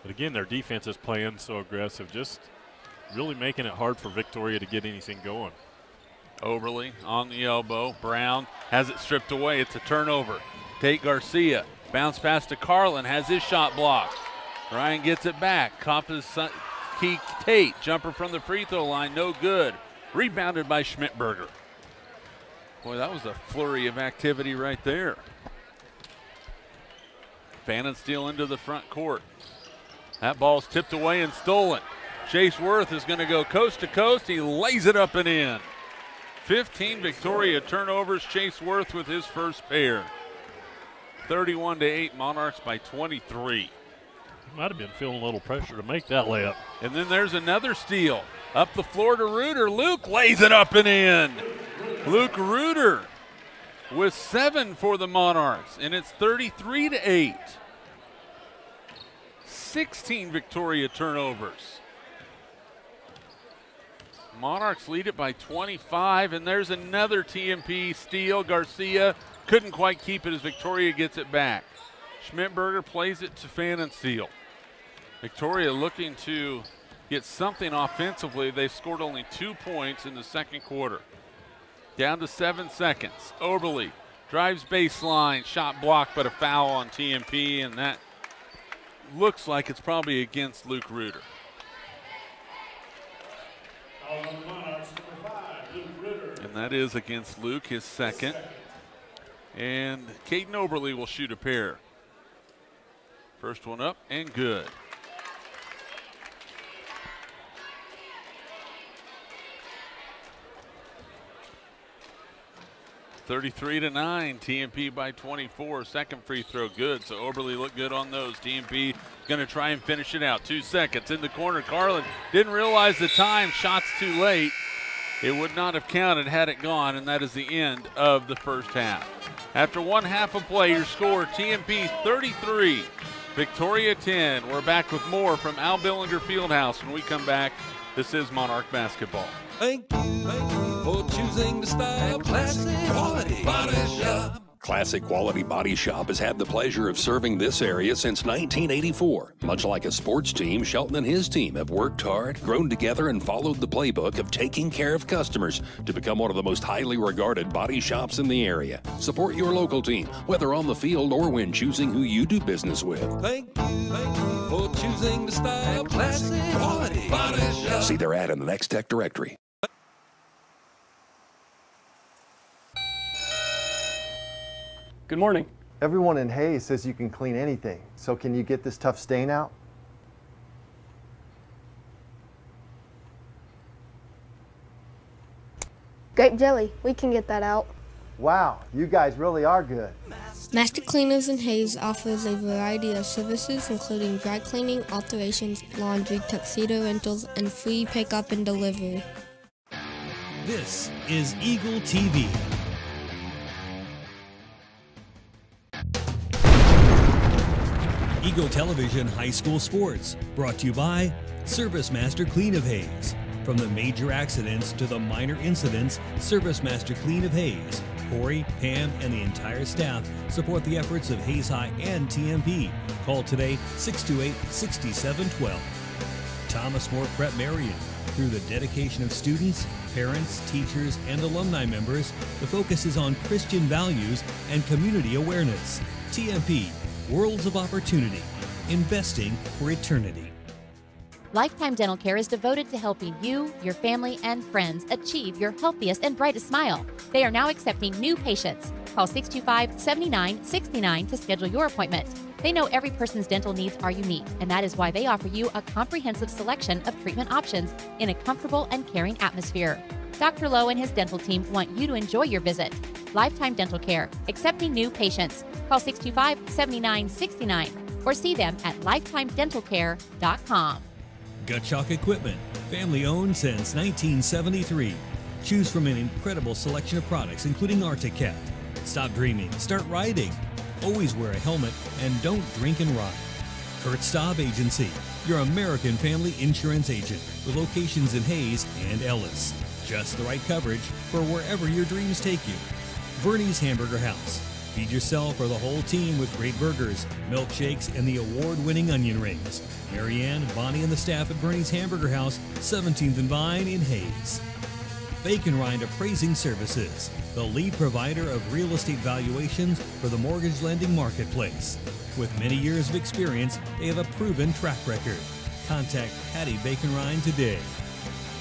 But again, their defense is playing so aggressive, just really making it hard for Victoria to get anything going. Overly on the elbow. Brown has it stripped away. It's a turnover. Tate Garcia, bounce pass to Carlin, has his shot blocked. Ryan gets it back. Keith Tate, jumper from the free throw line, no good. Rebounded by Schmidtberger. Boy, that was a flurry of activity right there. Fannin Steele into the front court. That ball's tipped away and stolen. Chase Worth is going to go coast to coast. He lays it up and in. 15 Victoria turnovers. Chase Worth with his first pair. 31-8, Monarchs by 23. He might have been feeling a little pressure to make that layup. And then there's another steal. Up the floor to Reuter. Luke lays it up and in. Luke Reuter with 7 for the Monarchs, and it's 33-8. 16 Victoria turnovers. Monarchs lead it by 25, and there's another TMP steal. Garcia couldn't quite keep it as Victoria gets it back. Schmidtberger plays it to Fannin Steele. Victoria looking to get something offensively. They scored only 2 points in the second quarter. Down to 7 seconds. Oberle drives baseline, shot blocked, but a foul on TMP, and that looks like it's probably against Luke Reuter. And that is against Luke, his second. And Caden Oberle will shoot a pair. First one up and good. (33-9), TMP by 24. Second free throw good, so Oberle looked good on those. TMP going to try and finish it out. 2 seconds in the corner. Carlin didn't realize the time. Shot's too late. It would not have counted had it gone, and that is the end of the first half. After 1 half of play, your score, TMP 33, Victoria 10. We're back with more from Al Billinger Fieldhouse when we come back. This is Monarch Basketball. Thank you for choosing to style Classic Quality Body Shop. Classic Quality Body Shop has had the pleasure of serving this area since 1984. Much like a sports team, Shelton and his team have worked hard, grown together, and followed the playbook of taking care of customers to become one of the most highly regarded body shops in the area. Support your local team, whether on the field or when choosing who you do business with. Thank you for choosing to style Classic Quality Body Shop. See their ad in the Next Tech directory. Good morning. Everyone in Hayes says you can clean anything. So can you get this tough stain out? Grape jelly, we can get that out. Wow, you guys really are good. Master Cleaners in Hayes offers a variety of services including dry cleaning, alterations, laundry, tuxedo rentals, and free pickup and delivery. This is Eagle TV. Eagle Television High School Sports, brought to you by Service Master Clean of Hayes. From the major accidents to the minor incidents, Service Master Clean of Hayes Corey, Pam, and the entire staff support the efforts of Hayes High and TMP. Call today 628-6712. Thomas More Prep Marion. Through the dedication of students, parents, teachers, and alumni members, the focus is on Christian values and community awareness. TMP, Worlds of Opportunity, investing for eternity. Lifetime Dental Care is devoted to helping you, your family, and friends achieve your healthiest and brightest smile. They are now accepting new patients. Call 625-7969 to schedule your appointment. They know every person's dental needs are unique, and that is why they offer you a comprehensive selection of treatment options in a comfortable and caring atmosphere. Dr. Lowe and his dental team want you to enjoy your visit. Lifetime Dental Care, accepting new patients. Call 625-7969 or see them at lifetimedentalcare.com. Gutschok Equipment, family owned since 1973. Choose from an incredible selection of products, including Arctic-Cat. Stop dreaming, start riding. Always wear a helmet and don't drink and ride. Kurt Staub Agency, your American family insurance agent with locations in Hayes and Ellis. Just the right coverage for wherever your dreams take you. Bernie's Hamburger House. Feed yourself or the whole team with great burgers, milkshakes, and the award-winning onion rings. Marianne, Bonnie, and the staff at Bernie's Hamburger House, 17th and Vine in Hayes. Bacon Rind Appraising Services, the lead provider of real estate valuations for the mortgage lending marketplace. With many years of experience, they have a proven track record. Contact Patty Bacon Rind today.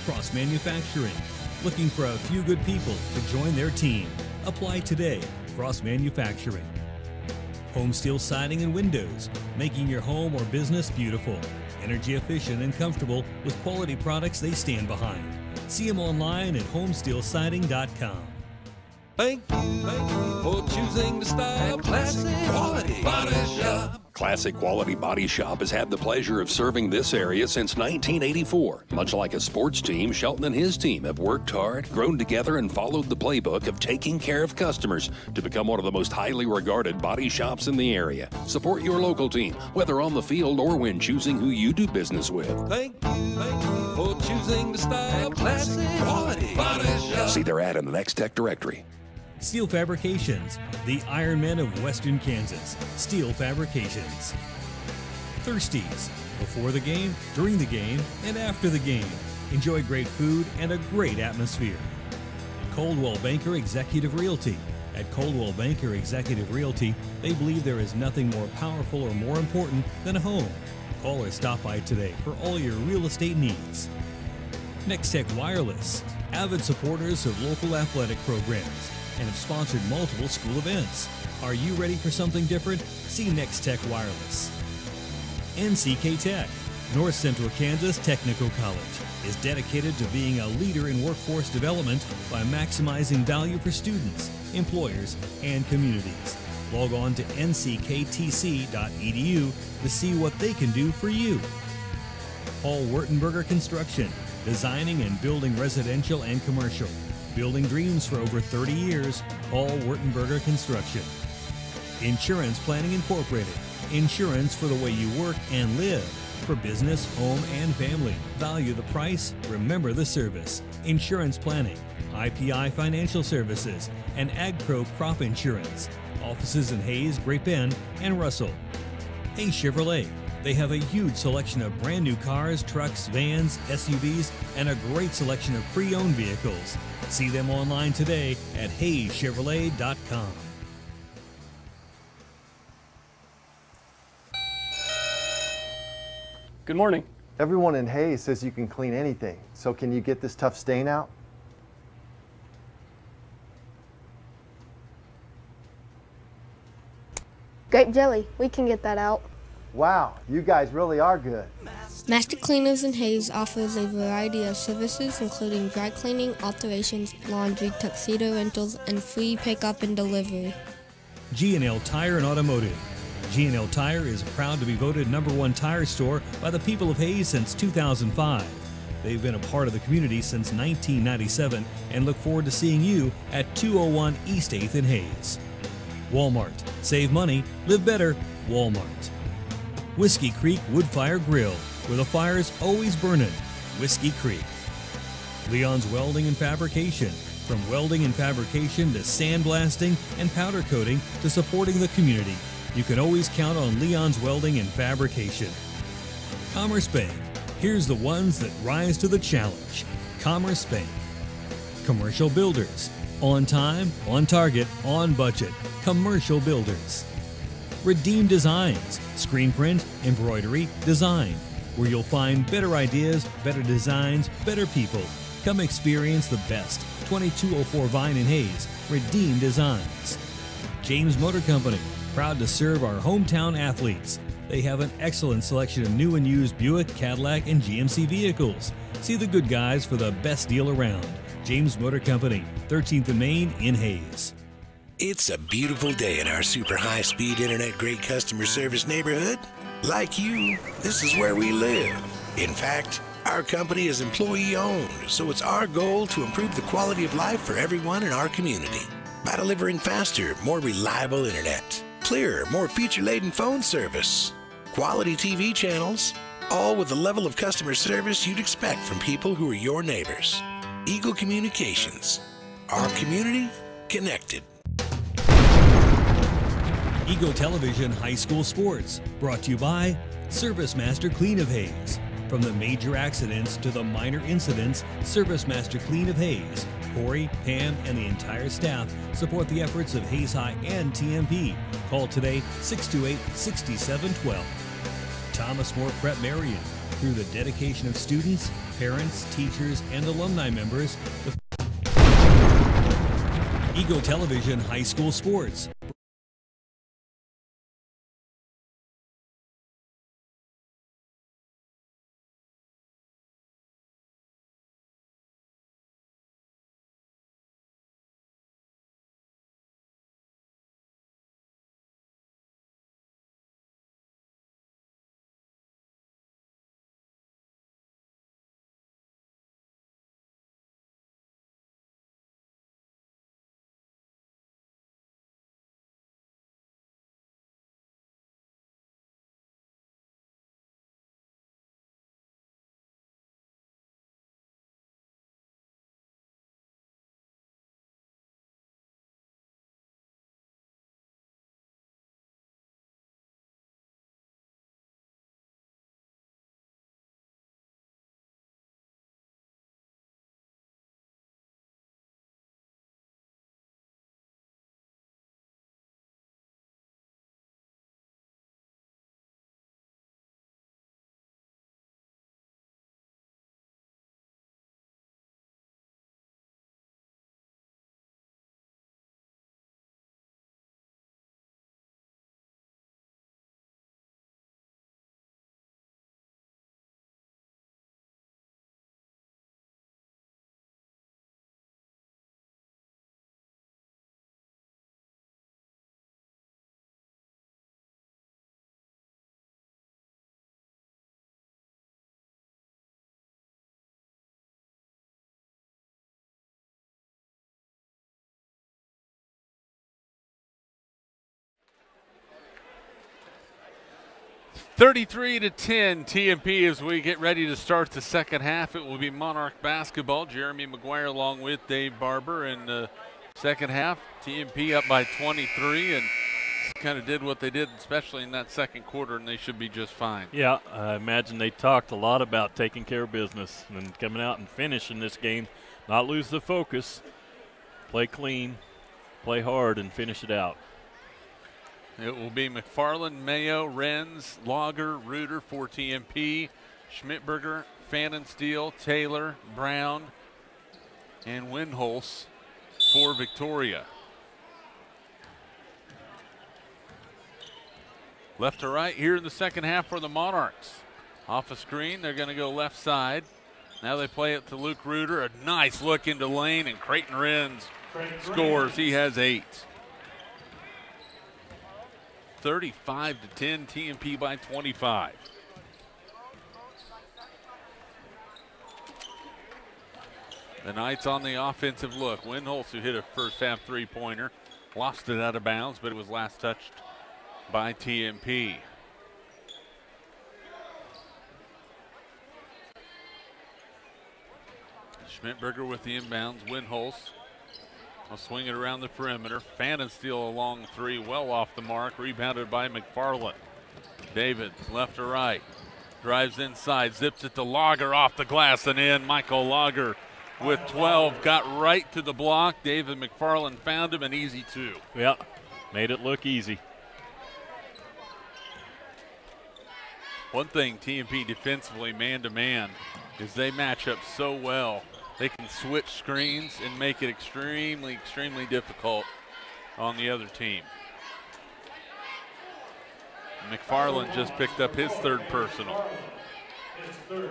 Cross Manufacturing, looking for a few good people to join their team. Apply today. Cross Manufacturing. Home Steel Siding and Windows, making your home or business beautiful. Energy efficient and comfortable with quality products they stand behind. See them online at homesteelsiding.com. Thank you for choosing to stop Classic Quality Body Shop. Classic Quality Body Shop has had the pleasure of serving this area since 1984. Much like a sports team, Shelton and his team have worked hard, grown together, and followed the playbook of taking care of customers to become one of the most highly regarded body shops in the area. Support your local team, whether on the field or when choosing who you do business with. Thank you for choosing to stop Classic Quality Body Shop. See their ad in the Next Tech directory. Steel Fabrications, the Iron Men of Western Kansas. Steel Fabrications. Thirsties, before the game, during the game, and after the game. Enjoy great food and a great atmosphere. Coldwell Banker Executive Realty. At Coldwell Banker Executive Realty, they believe there is nothing more powerful or more important than a home. Call or stop by today for all your real estate needs. Next Tech Wireless, avid supporters of local athletic programs, and have sponsored multiple school events. Are you ready for something different? See Next Tech Wireless. NCK Tech, North Central Kansas Technical College, is dedicated to being a leader in workforce development by maximizing value for students, employers, and communities. Log on to ncktc.edu to see what they can do for you. Paul Wertenberger Construction, designing and building residential and commercial. Building dreams for over 30 years, Paul Wertenberger Construction. Insurance Planning Incorporated, insurance for the way you work and live. For business, home, and family. Value the price, remember the service. Insurance Planning, IPI Financial Services, and AgPro Crop Insurance. Offices in Hayes, Great Bend, and Russell. Hayes Chevrolet. They have a huge selection of brand new cars, trucks, vans, SUVs, and a great selection of pre-owned vehicles. See them online today at HayesChevrolet.com. Good morning. Everyone in Hayes says you can clean anything. So can you get this tough stain out? Grape jelly, we can get that out. Wow, you guys really are good. Master Cleaners in Hayes offers a variety of services including dry cleaning, alterations, laundry, tuxedo rentals, and free pickup and delivery. G&L Tire and Automotive. G&L Tire is proud to be voted #1 tire store by the people of Hayes since 2005. They've been a part of the community since 1997 and look forward to seeing you at 201 East 8th in Hayes. Walmart. Save money, live better, Walmart. Whiskey Creek Wood Fire Grill, where the fire's always burning. Whiskey Creek. Leon's Welding and Fabrication. From welding and fabrication to sandblasting and powder coating to supporting the community, you can always count on Leon's Welding and Fabrication. Commerce Bank. Here's the ones that rise to the challenge. Commerce Bank. Commercial Builders. On time, on target, on budget. Commercial Builders. Redeem Designs. Screen print, embroidery, design. Where you'll find better ideas, better designs, better people. Come experience the best. 2204 Vine and Hayes. Redeem Designs. James Motor Company. Proud to serve our hometown athletes. They have an excellent selection of new and used Buick, Cadillac, and GMC vehicles. See the good guys for the best deal around. James Motor Company, 13th and Main in Hayes. It's a beautiful day in our super high-speed internet great customer service neighborhood. Like you, this is where we live. In fact, our company is employee-owned, so it's our goal to improve the quality of life for everyone in our community by delivering faster, more reliable internet, clearer, more feature-laden phone service, quality TV channels, all with the level of customer service you'd expect from people who are your neighbors. Eagle Communications. Our community connected. Eagle Television High School Sports, brought to you by Service Master Clean of Hayes. From the major accidents to the minor incidents, Service Master Clean of Hayes. Corey, Pam, and the entire staff support the efforts of Hayes High and TMP. Call today 628-6712. Thomas More Prep Marion. Through the dedication of students, parents, teachers, and alumni members, Eagle Television High School Sports. (33-10) TMP as we get ready to start the second half. It will be Monarch basketball. Jeremy McGuire along with Dave Barber in the second half. TMP up by 23 and kind of did what they did, especially in that second quarter, and they should be just fine. Yeah, I imagine they talked a lot about taking care of business and coming out and finishing this game, not lose the focus, play clean, play hard, and finish it out. It will be McFarland, Mayo, Renz, Lager, Reuter for TMP, Schmidberger, Fannin Steele, Taylor, Brown, and Windholz for Victoria. Left to right here in the second half for the Monarchs. Off a screen, they're going to go left side. Now they play it to Luke Reuter. A nice look into lane, and Creighton Renz scores. He has 8. 35-10, TMP by 25. The Knights on the offensive look. Windholz, who hit a first half three-pointer, lost it out of bounds, but it was last touched by TMP. Schmidberger with the inbounds. Windholz I'll swing it around the perimeter. Pfannenstiel a long three, well off the mark. Rebounded by McFarland. David, left to right. Drives inside, zips it to Lager off the glass and in. Michael Lager with 12, got right to the block. David McFarland found him, an easy two. Yeah, made it look easy. One thing TMP defensively, man-to-man, is they match up so well. They can switch screens and make it extremely, extremely difficult on the other team. McFarland just picked up his third personal. His third.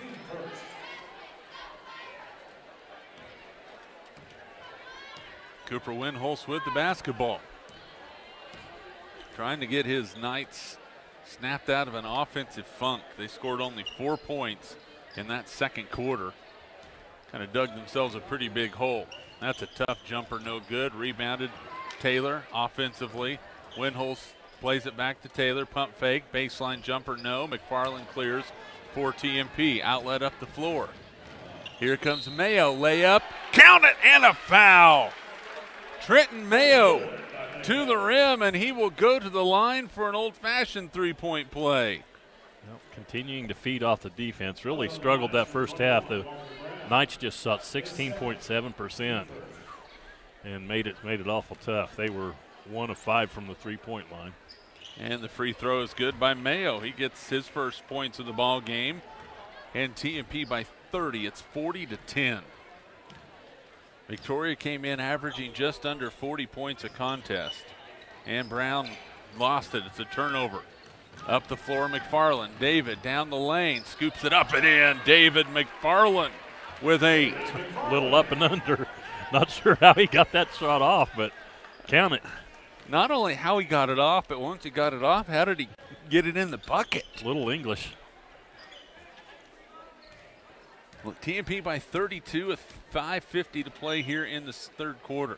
Team first. Cooper Windholz with the basketball. Trying to get his Knights snapped out of an offensive funk. They scored only 4 points in that second quarter. Kind of dug themselves a pretty big hole. That's a tough jumper, no good. Rebounded Taylor offensively. Windholz plays it back to Taylor. Pump fake, baseline jumper, no. McFarland clears for TMP. Outlet up the floor. Here comes Mayo, layup, count it, and a foul. Trenton Mayo to the rim, and he will go to the line for an old-fashioned three-point play. Well, continuing to feed off the defense. Really struggled that first half. The Knights just shot 16.7% and made it awful tough. They were 1 of 5 from the three-point line. And the free throw is good by Mayo. He gets his first points of the ball game. And TMP by 30. It's 40-10. Victoria came in averaging just under 40 points a contest. And Brown lost it. It's a turnover. Up the floor, McFarland. David down the lane, scoops it up and in. David McFarland with 8. A little up and under. Not sure how he got that shot off, but count it. Not only how he got it off, but once he got it off, how did he get it in the bucket? Little English. Well, TMP by 32 with 5:50 to play here in the third quarter.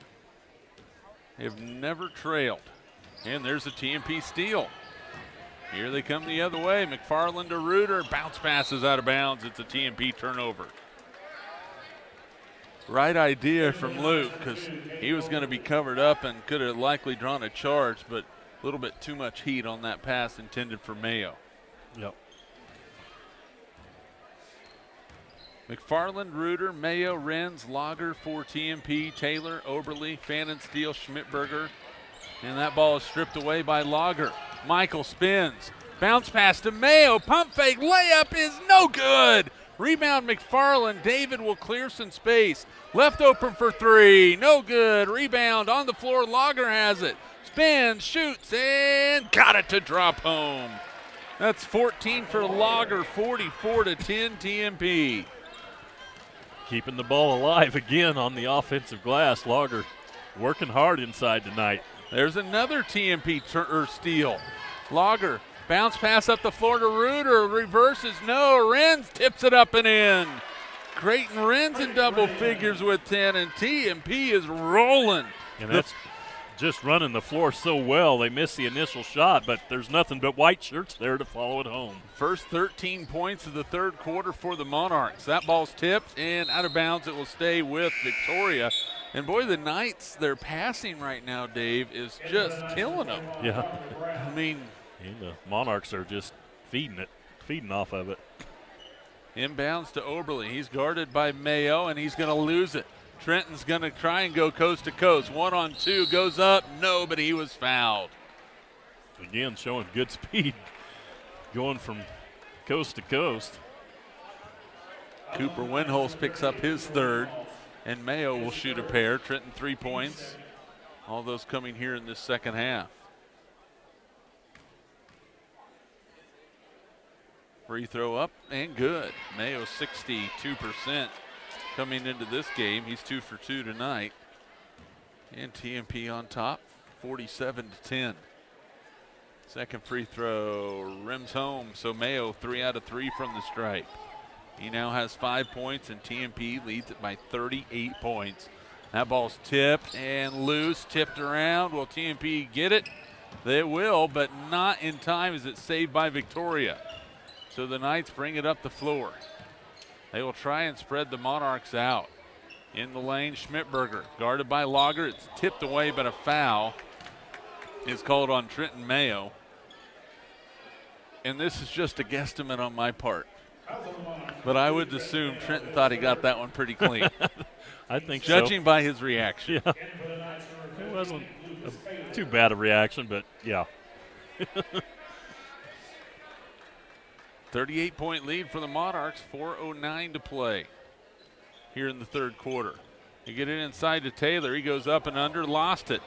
They have never trailed. And there's a TMP steal. Here they come the other way. McFarland to Reuter. Bounce passes out of bounds. It's a TMP turnover. Right idea from Luke, because he was going to be covered up and could have likely drawn a charge, but a little bit too much heat on that pass intended for Mayo. Yep. McFarland, Reuter, Mayo, Renz, Lager for TMP, Taylor, Oberle, Pfannenstiel, Schmidberger. And that ball is stripped away by Lager. Michael spins. Bounce pass to Mayo. Pump fake. Layup is no good. Rebound McFarland. David will clear some space. Left open for 3. No good. Rebound on the floor. Lager has it. Spins, shoots, and got it to drop home. That's 14 for Lager, 44-10 TMP. Keeping the ball alive again on the offensive glass. Lager working hard inside tonight. There's another TMP steal. Lager, bounce pass up the floor to Reuter. Reverses, no. Renz tips it up and in. Creighton Renz in double figures with 10, and TMP is rolling. And that's just running the floor so well. They missed the initial shot, but there's nothing but white shirts there to follow it home. First 13 points of the third quarter for the Monarchs. That ball's tipped and out of bounds. It will stay with Victoria. And boy, the Knights, their passing right now, Dave, is just killing them. Yeah. I mean, and the Monarchs are just feeding off of it. Inbounds to Oberle. He's guarded by Mayo, and he's going to lose it. Trenton's going to try and go coast to coast. 1-on-2 goes up. No, but he was fouled. Again, showing good speed going from coast to coast. Cooper Windholz picks up his third, and Mayo will shoot a pair. Trenton 3 points. All those coming here in this second half. Free throw up and good. Mayo 62% coming into this game. He's 2 for 2 tonight. And TMP on top, 47-10. Second free throw rims home, so Mayo 3 out of 3 from the stripe. He now has 5 points, and TMP leads it by 38 points. That ball's tipped and loose, tipped around. Will TMP get it? They will, but not in time as it's saved by Victoria. So the Knights bring it up the floor. They will try and spread the Monarchs out. In the lane, Schmidberger, guarded by Lager. It's tipped away, but a foul is called on Trenton Mayo. And this is just a guesstimate on my part. But I would assume Trenton thought he got that one pretty clean. I think Judging by his reaction. Yeah. It wasn't too bad a reaction, but yeah. 38-point lead for the Monarchs, 4:09 to play here in the third quarter. You get it inside to Taylor. He goes up and under, lost it.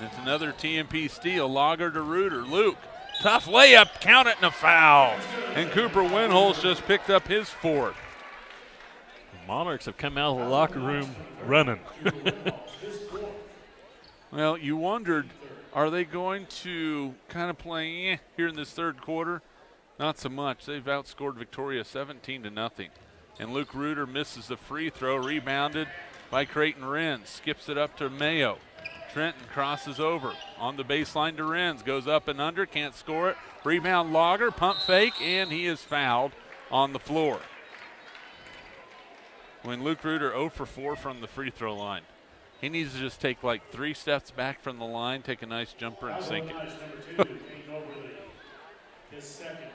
It's another TMP steal. Lager to Reuter. Luke, tough layup, count it, and a foul. And Cooper Winholz just picked up his fourth. The Monarchs have come out of the locker room running. Well, you wondered, are they going to kind of play here in this third quarter? Not so much. They've outscored Victoria 17-0. And Luke Reuter misses the free throw, rebounded by Creighton Renz. Skips it up to Mayo. Trenton crosses over on the baseline to Renz. Goes up and under, can't score it. Rebound Lager, pump fake, and he is fouled on the floor. When Luke Reuter 0 for 4 from the free throw line. He needs to just take like 3 steps back from the line, take a nice jumper, and sink it.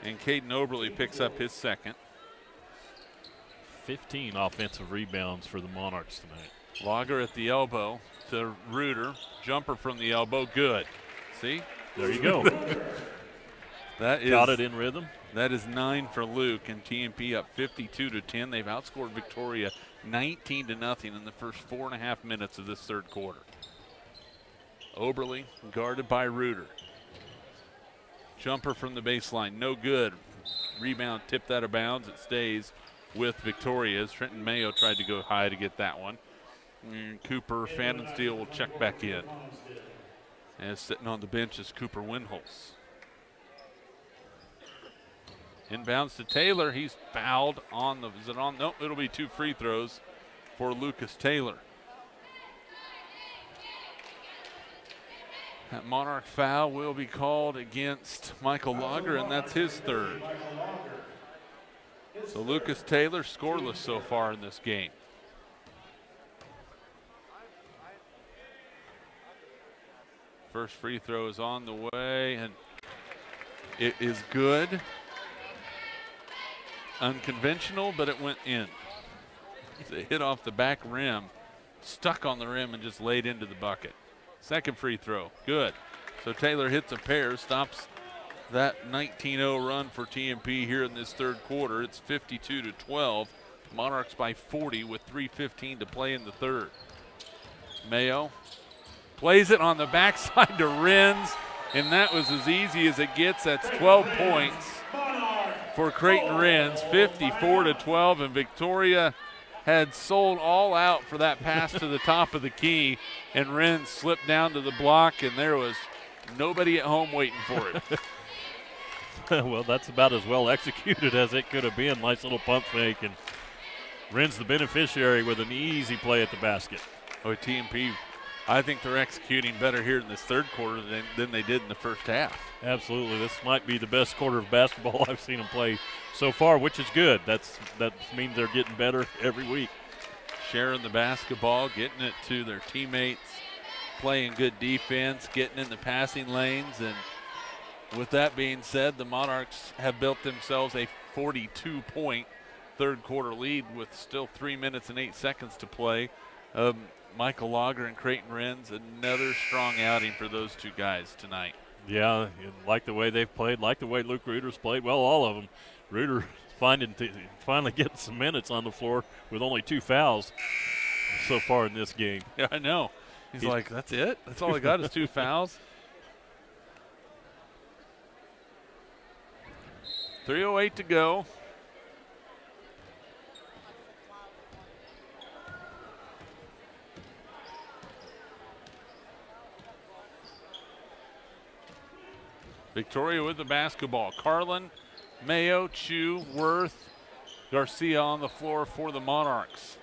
And Caden Oberle picks up his second. 15 offensive rebounds for the Monarchs tonight. Lager at the elbow to Reuter. Jumper from the elbow, good. See? There you go. That is, got it in rhythm. That is 9 for Luke, and TMP up 52-10. They've outscored Victoria 19-0 in the first 4.5 minutes of this third quarter. Oberle guarded by Reuter. Jumper from the baseline, no good. Rebound tipped out of bounds. It stays with Victoria as Trenton Mayo tried to go high to get that one. And Cooper Pfannenstiel will check back in. And sitting on the bench is Cooper Winholz. Inbounds to Taylor. He's fouled on the, is it on? Nope, it'll be 2 free throws for Lucas Taylor. That Monarch foul will be called against Michael Lager, and that's his third. So Lucas Taylor scoreless so far in this game. First free throw is on the way, and it is good. Unconventional, but it went in. It hit off the back rim, stuck on the rim, and just laid into the bucket. Second free throw, good. So Taylor hits a pair, stops that 19-0 run for TMP here in this third quarter. It's 52-12. Monarchs by 40 with 3:15 to play in the third. Mayo plays it on the backside to Renz, and that was as easy as it gets. That's 12 points for Creighton Renz, 54-12, and Victoria had sold all out for that pass to the top of the key, and Renz slipped down to the block, and there was nobody at home waiting for it. Well, that's about as well executed as it could have been. Nice little pump fake, and Renz the beneficiary with an easy play at the basket. Oh, TMP, I think they're executing better here in this third quarter than they did in the first half. Absolutely. This might be the best quarter of basketball I've seen them play so far, which is good. That means they're getting better every week. Sharing the basketball, getting it to their teammates, playing good defense, getting in the passing lanes. And with that being said, the Monarchs have built themselves a 42-point third quarter lead with still 3 minutes and 8 seconds to play. Michael Lager and Creighton Renz, another strong outing for those two guys tonight. Yeah, like the way they've played, like the way Luke Reuter's played. Well, all of them. Reuter finally getting some minutes on the floor with only 2 fouls so far in this game. Yeah, I know. He's like, that's it? That's all I got is 2 fouls? 3:08 to go. Victoria with the basketball. Carlin, Mayo, Chu, Worth, Garcia on the floor for the Monarchs.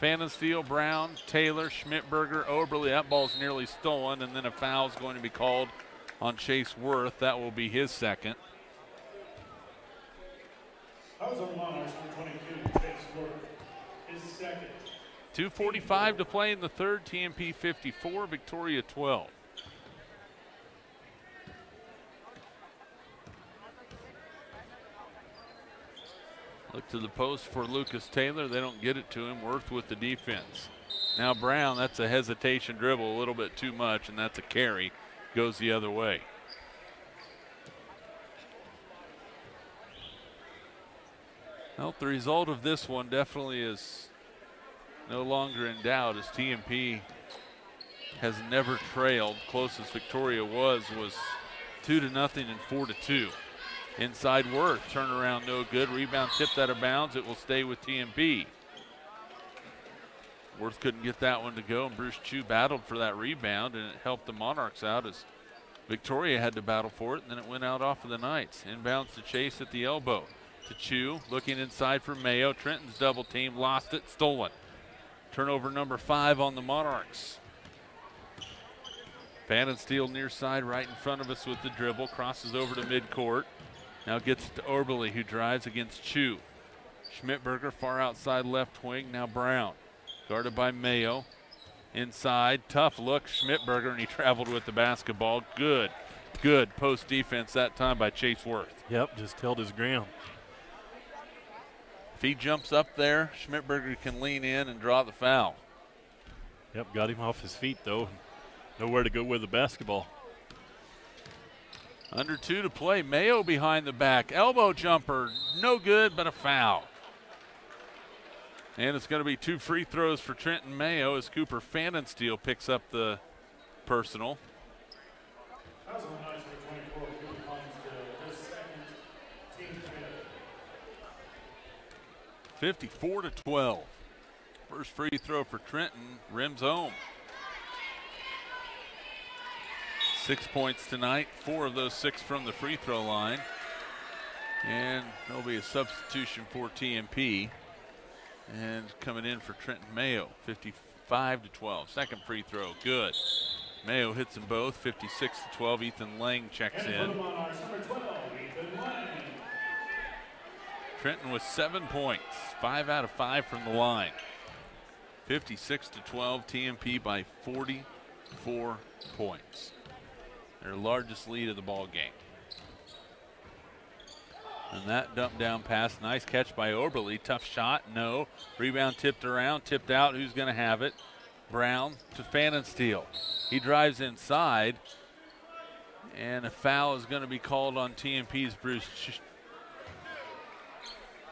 Pfannenstiel, Brown, Taylor, Schmidberger, Oberle. That ball's nearly stolen, and then a foul is going to be called on Chase Worth. That will be his second. Fouls on the Monarchs, number 22, Chase Worth. His second. 2:45 to play in the third. TMP 54, Victoria 12. Look to the post for Lucas Taylor. They don't get it to him. Worth with the defense. Now Brown, that's a hesitation dribble, a little bit too much, and that's a carry. Goes the other way. Well, the result of this one definitely is no longer in doubt, as TMP has never trailed. Closest Victoria was 2-0 and 4-2. Inside Worth, turnaround no good. Rebound tipped out of bounds. It will stay with TMP. Worth couldn't get that one to go, and Bruce Chu battled for that rebound, and it helped the Monarchs out as Victoria had to battle for it, and then it went out off of the Knights. Inbounds to Chase at the elbow. To Chu, looking inside for Mayo. Trenton's double team, lost it, stolen. Turnover number 5 on the Monarchs. Pfannenstiel near side right in front of us with the dribble, crosses over to midcourt. Now gets it to Oberle, who drives against Chu. Schmidberger far outside left wing, now Brown. Guarded by Mayo. Inside, tough look, Schmidberger, and he traveled with the basketball. Good post defense that time by Chase Worth. Yep, just held his ground. If he jumps up there, Schmidberger can lean in and draw the foul. Yep, got him off his feet though. Nowhere to go with the basketball. Under 2 to play. Mayo behind the back. Elbow jumper, no good, but a foul. And it's going to be 2 free throws for Trenton Mayo as Cooper Pfannenstiel picks up the personal. 54-12. First free throw for Trenton, rims home. 6 points tonight, 4 of those 6 from the free throw line. And there'll be a substitution for TMP. And coming in for Trenton Mayo, 55-12. Second free throw, good. Mayo hits them both, 56-12. Ethan Lang checks in. Trenton with 7 points, 5 out of 5 from the line. 56-12, TMP by 44 points. Their largest lead of the ball game. And that dump down pass, nice catch by Oberle. Tough shot, no. Rebound tipped around, tipped out. Who's going to have it? Brown to Pfannenstiel. He drives inside, and a foul is going to be called on TMP's Bruce.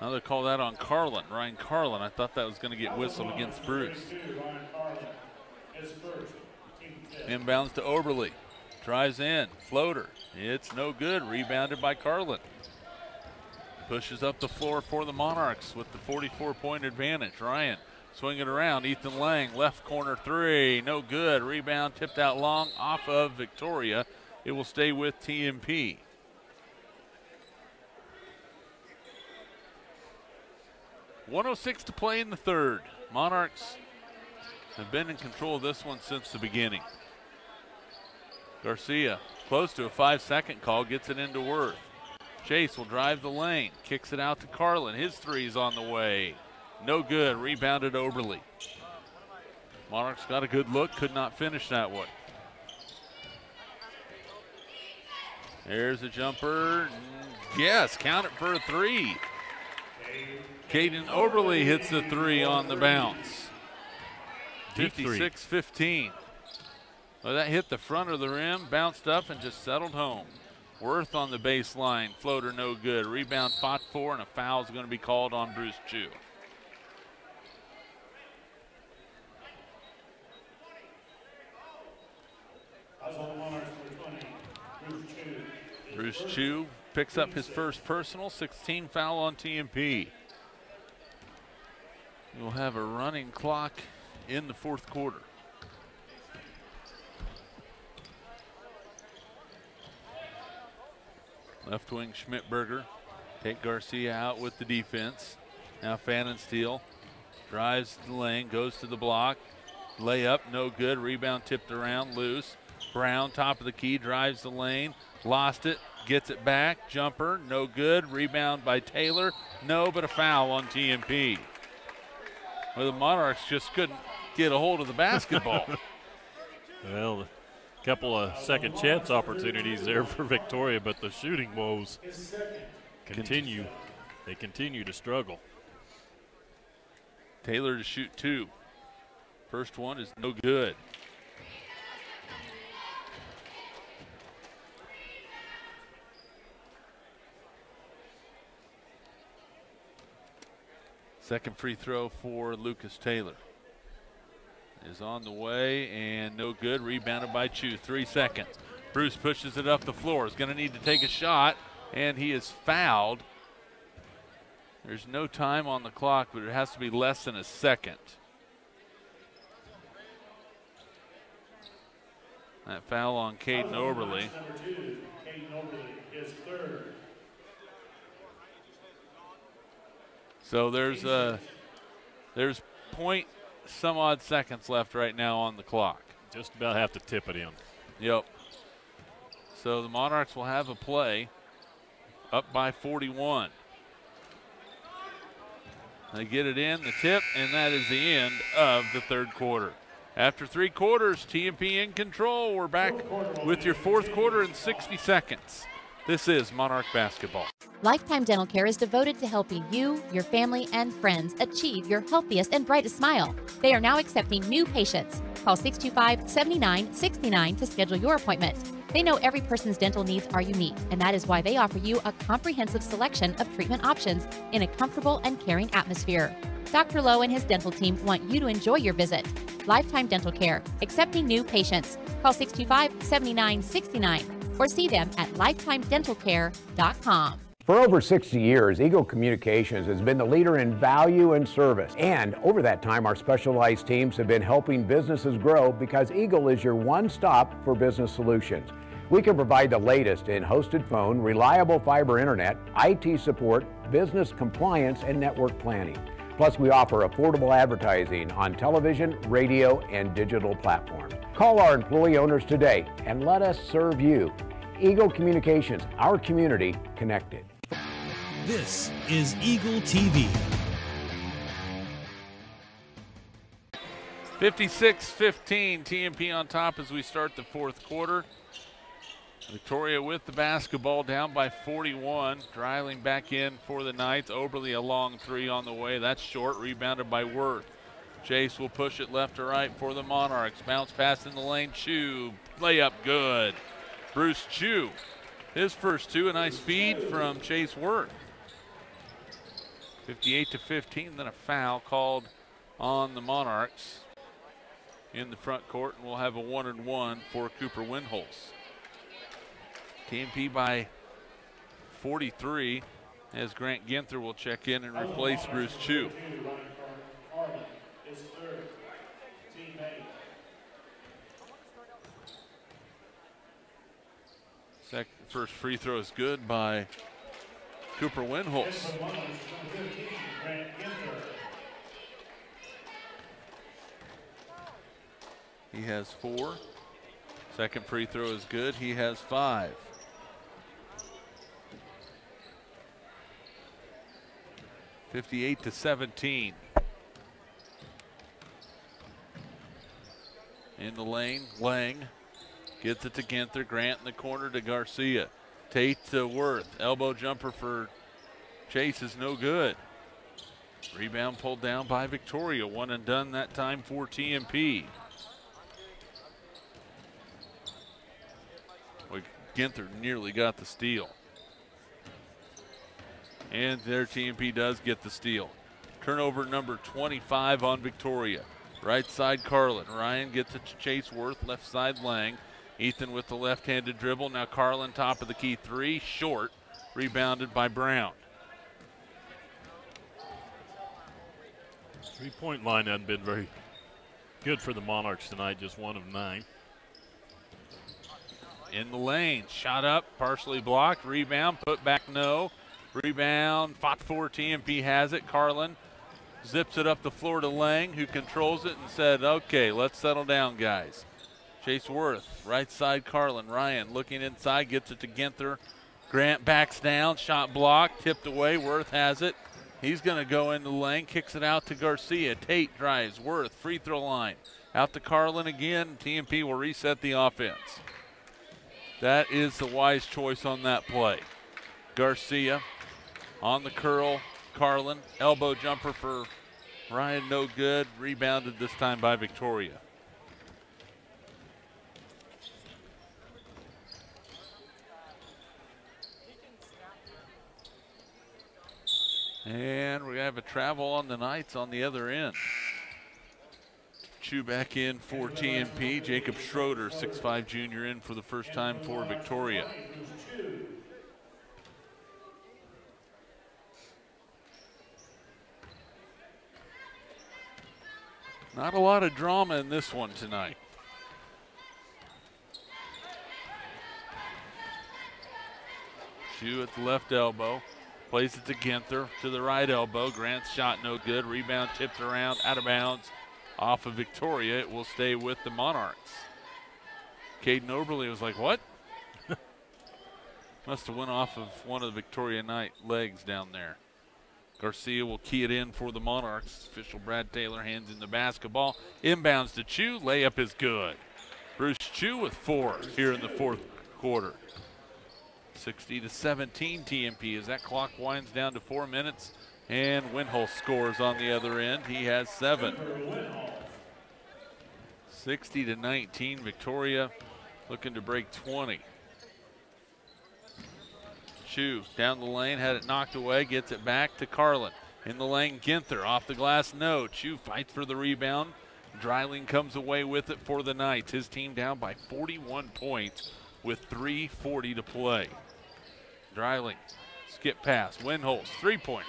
Now they call that on Carlin, Ryan Carlin. I thought that was going to get whistled against Bruce. Inbounds to Oberle. Drives in, floater. It's no good, rebounded by Carlin. Pushes up the floor for the Monarchs with the 44-point advantage. Ryan swinging around, Ethan Lang, left corner 3, no good. Rebound tipped out long off of Victoria. It will stay with TMP. .106 to play in the third. Monarchs have been in control of this one since the beginning. Garcia, close to a 5-second call, gets it into Worth. Chase will drive the lane, kicks it out to Carlin. His 3's on the way. No good, rebounded Oberle. Monarchs got a good look, could not finish that one. There's a jumper. Yes, count it for a 3. Caden Oberle hits the 3 on the bounce. 56-15. Well, that hit the front of the rim, bounced up, and just settled home. Worth on the baseline, floater no good. Rebound fought for, and a foul is going to be called on Bruce Chu. Bruce Chu picks up his first personal, 16 foul on TMP. We'll have a running clock in the fourth quarter. Left wing Schmidberger. Take Garcia out with the defense. Now Pfannenstiel drives the lane, goes to the block. Layup, no good. Rebound tipped around, loose. Brown, top of the key, drives the lane. Lost it, gets it back. Jumper, no good. Rebound by Taylor. No, but a foul on TMP. Well, the Monarchs just couldn't get a hold of the basketball. Well, a couple of second chance opportunities there for Victoria, but the shooting woes continue. They continue to struggle. Taylor to shoot 2. First one is no good. Second free throw for Lucas Taylor is on the way and no good. Rebounded by Chu. 3 seconds. Bruce pushes it up the floor. Is going to need to take a shot, and he is fouled. There's no time on the clock, but it has to be less than a second. That foul on Caden Oberly. Number 2, Caden Oberly, his third. So there's point some odd seconds left right now on the clock. Just about have to tip it in. Yep. So the Monarchs will have a play up by 41. They get it in, the tip, and that is the end of the third quarter. After 3 quarters, TMP in control. We're back with your fourth quarter in 60 seconds. This is Monarch Basketball. Lifetime Dental Care is devoted to helping you, your family, and friends achieve your healthiest and brightest smile. They are now accepting new patients. Call 625-7969 to schedule your appointment. They know every person's dental needs are unique, and that is why they offer you a comprehensive selection of treatment options in a comfortable and caring atmosphere. Dr. Lowe and his dental team want you to enjoy your visit. Lifetime Dental Care, accepting new patients. Call 625-7969 or see them at lifetimedentalcare.com. For over 60 years, Eagle Communications has been the leader in value and service. And over that time, our specialized teams have been helping businesses grow because Eagle is your one-stop for business solutions. We can provide the latest in hosted phone, reliable fiber internet, IT support, business compliance, and network planning. Plus, we offer affordable advertising on television, radio, and digital platforms. Call our employee owners today and let us serve you. Eagle Communications, our community connected. This is Eagle TV. 56-15, TMP on top as we start the fourth quarter. Victoria with the basketball, down by 41. Dreiling back in for the Knights. Oberly a long 3 on the way. That's short, rebounded by Worth. Chase will push it left to right for the Monarchs. Bounce pass in the lane, Chu. Layup good. Bruce Chu, his first 2, a nice feed from Chase Worth. 58-15, then a foul called on the Monarchs in the front court, and we'll have a 1-and-1 for Cooper Windholz. TMP by 43 as Grant Ginther will check in and replace Bruce Chu. First free throw is good by Cooper Windholz. He has 4. Second free throw is good. He has 5. (58-17). In the lane, Lang gets it to Ginther. Grant in the corner to Garcia. Tate to Worth. Elbow jumper for Chase is no good. Rebound pulled down by Victoria. 1 and done that time for TMP. Well, Ginther nearly got the steal. And there TMP does get the steal. Turnover number 25 on Victoria. Right side Carlin. Ryan gets it to Chase Worth. Left side Lang. Ethan with the left-handed dribble. Now Carlin top of the key 3. Short. Rebounded by Brown. Three-point line hasn't been very good for the Monarchs tonight. Just 1 of 9. In the lane. Shot up. Partially blocked. Rebound. Put back no. Rebound. Fought for. TMP has it. Carlin zips it up the floor to Lang, who controls it and said, okay, let's settle down, guys. Chase Worth, right side Carlin. Ryan looking inside, gets it to Ginther. Grant backs down, shot blocked, tipped away. Worth has it. He's going to go into the lane, kicks it out to Garcia. Tate drives, Worth, free throw line. Out to Carlin again. TMP will reset the offense. That is the wise choice on that play. Garcia on the curl. Carlin, elbow jumper for Ryan, no good. Rebounded this time by Victoria. And we're going to have a travel on the Knights on the other end. Chu back in for TMP. Jacob Schroeder, 6'5" junior, in for the first time for Victoria. Not a lot of drama in this one tonight. Chu at the left elbow. Plays it to Ginther, to the right elbow. Grant's shot no good. Rebound tipped around, out of bounds. Off of Victoria. It will stay with the Monarchs. Caden Oberle was like, what? Must have went off of one of the Victoria Knight legs down there. Garcia will key it in for the Monarchs. Official Brad Taylor hands in the basketball. Inbounds to Chu. Layup is good. Bruce Chu with 4 here in the fourth quarter. 60-17 TMP as that clock winds down to 4 minutes. And Windholz scores on the other end. He has 7. 60-19 Victoria looking to break 20. Chu down the lane, had it knocked away, gets it back to Carlin. In the lane, Ginther off the glass, no. Chu fights for the rebound. Dreiling comes away with it for the Knights. His team down by 41 points with 3:40 to play. Dreiling, skip pass, Windholz, three-pointer.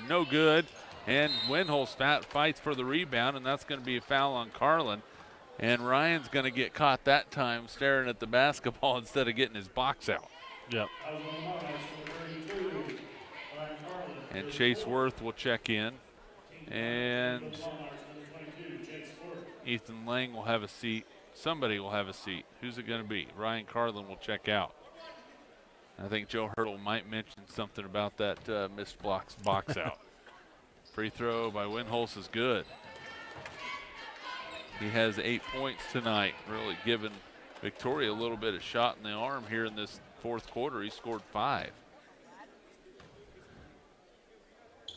No good, and Windholz fights for the rebound, and that's going to be a foul on Carlin. And Ryan's going to get caught that time staring at the basketball instead of getting his box out. Yep. And Chase Worth will check in. And Ethan Lang will have a seat. Somebody will have a seat. Who's it going to be? Ryan Carlin will check out. I think Joe Hurdle might mention something about that missed box out. Free throw by Windholz is good. He has 8 points tonight, really giving Victoria a little bit of shot in the arm here in this fourth quarter. He scored 5.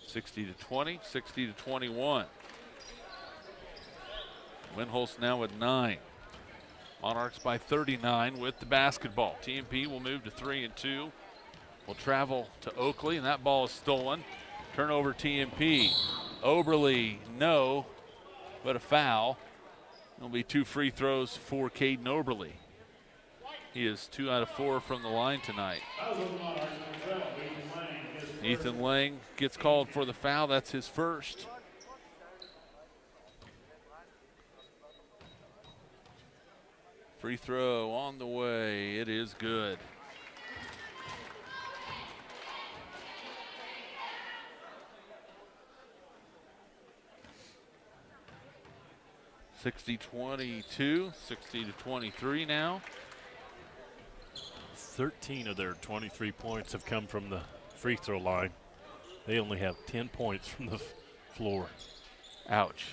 60-20, 60-21. Windholz now with 9. Monarchs by 39 with the basketball. TMP will move to 3 and 2. Will travel to Oakley, and that ball is stolen. Turnover TMP. Oberle, no, but a foul. There'll be 2 free throws for Caden Oberle. He is 2 out of 4 from the line tonight. Ethan Lang gets called for the foul. That's his first. Free throw on the way. It is good. (60-22), 60-23 now. 13 of their 23 points have come from the free throw line. They only have 10 points from the floor. Ouch.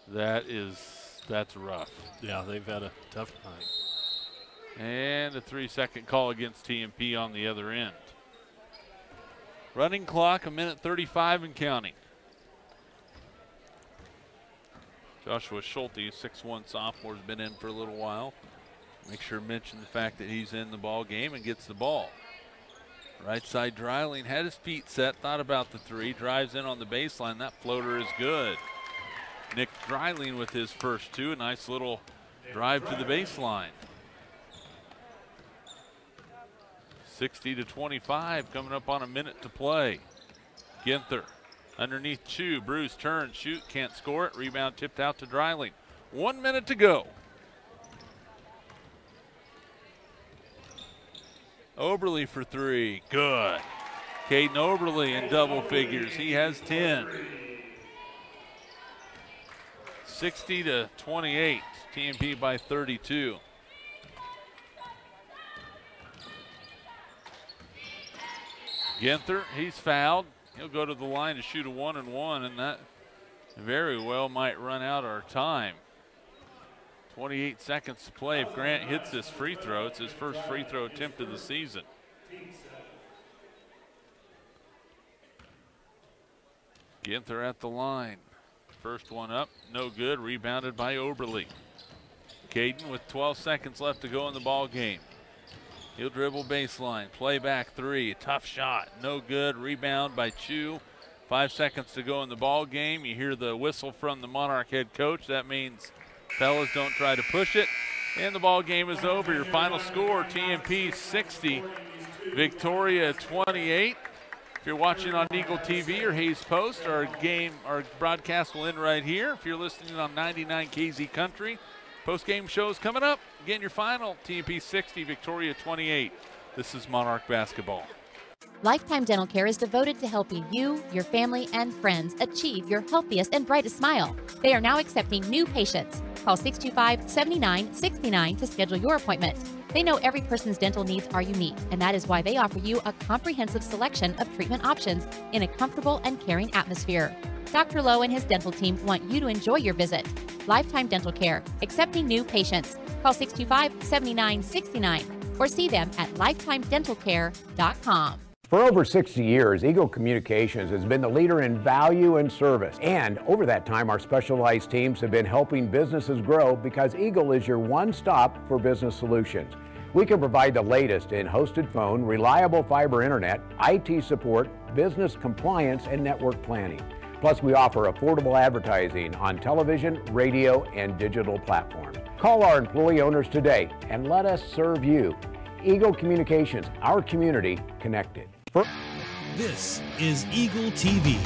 That's rough. Yeah, they've had a tough night. And a 3-second call against TMP on the other end. Running clock, 1:35 and counting. Joshua Schulte, 6'1" sophomore, has been in for a little while. Make sure to mention the fact that he's in the ball game and gets the ball. Right side Dreiling had his feet set, thought about the 3, drives in on the baseline. That floater is good. Nick Dreiling with his first 2, a nice little drive to the baseline. 60-25, coming up on a minute to play. Ginther underneath Chu. Bruce turns, shoot, can't score it. Rebound tipped out to Dreiling. 1 minute to go. Oberle for 3, good. Caden Oberle in double figures. He has 10. 60-28, TMP by 32. Ginther, he's fouled. He'll go to the line to shoot a 1-and-1, and that very well might run out our time. 28 seconds to play. If Grant hits this free throw, it's his first free throw attempt of the season. Ginther at the line. First one up, no good. Rebounded by Oberle. Caden with 12 seconds left to go in the ball game. He'll dribble baseline, play back three, tough shot, no good. Rebound by Chu. 5 seconds to go in the ball game. You hear the whistle from the Monarch head coach. That means fellas don't try to push it. And the ball game is over. Your final score, TMP 60, Victoria 28. If you're watching on Eagle TV or Hayes Post, our broadcast will end right here. If you're listening on 99 KZ Country, post-game shows coming up. Again, your final, TMP 60, Victoria 28. This is Monarch basketball. Lifetime Dental Care is devoted to helping you, your family, and friends achieve your healthiest and brightest smile. They are now accepting new patients. Call 625-7969 to schedule your appointment. They know every person's dental needs are unique, and that is why they offer you a comprehensive selection of treatment options in a comfortable and caring atmosphere. Dr. Lowe and his dental team want you to enjoy your visit. Lifetime Dental Care, accepting new patients. Call 625-7969 or see them at lifetimedentalcare.com. For over 60 years, Eagle Communications has been the leader in value and service. And over that time, our specialized teams have been helping businesses grow because Eagle is your one-stop for business solutions. We can provide the latest in hosted phone, reliable fiber internet, IT support, business compliance, and network planning. Plus, we offer affordable advertising on television, radio, and digital platforms. Call our employee owners today and let us serve you. Eagle Communications, our community connected. This is Eagle TV.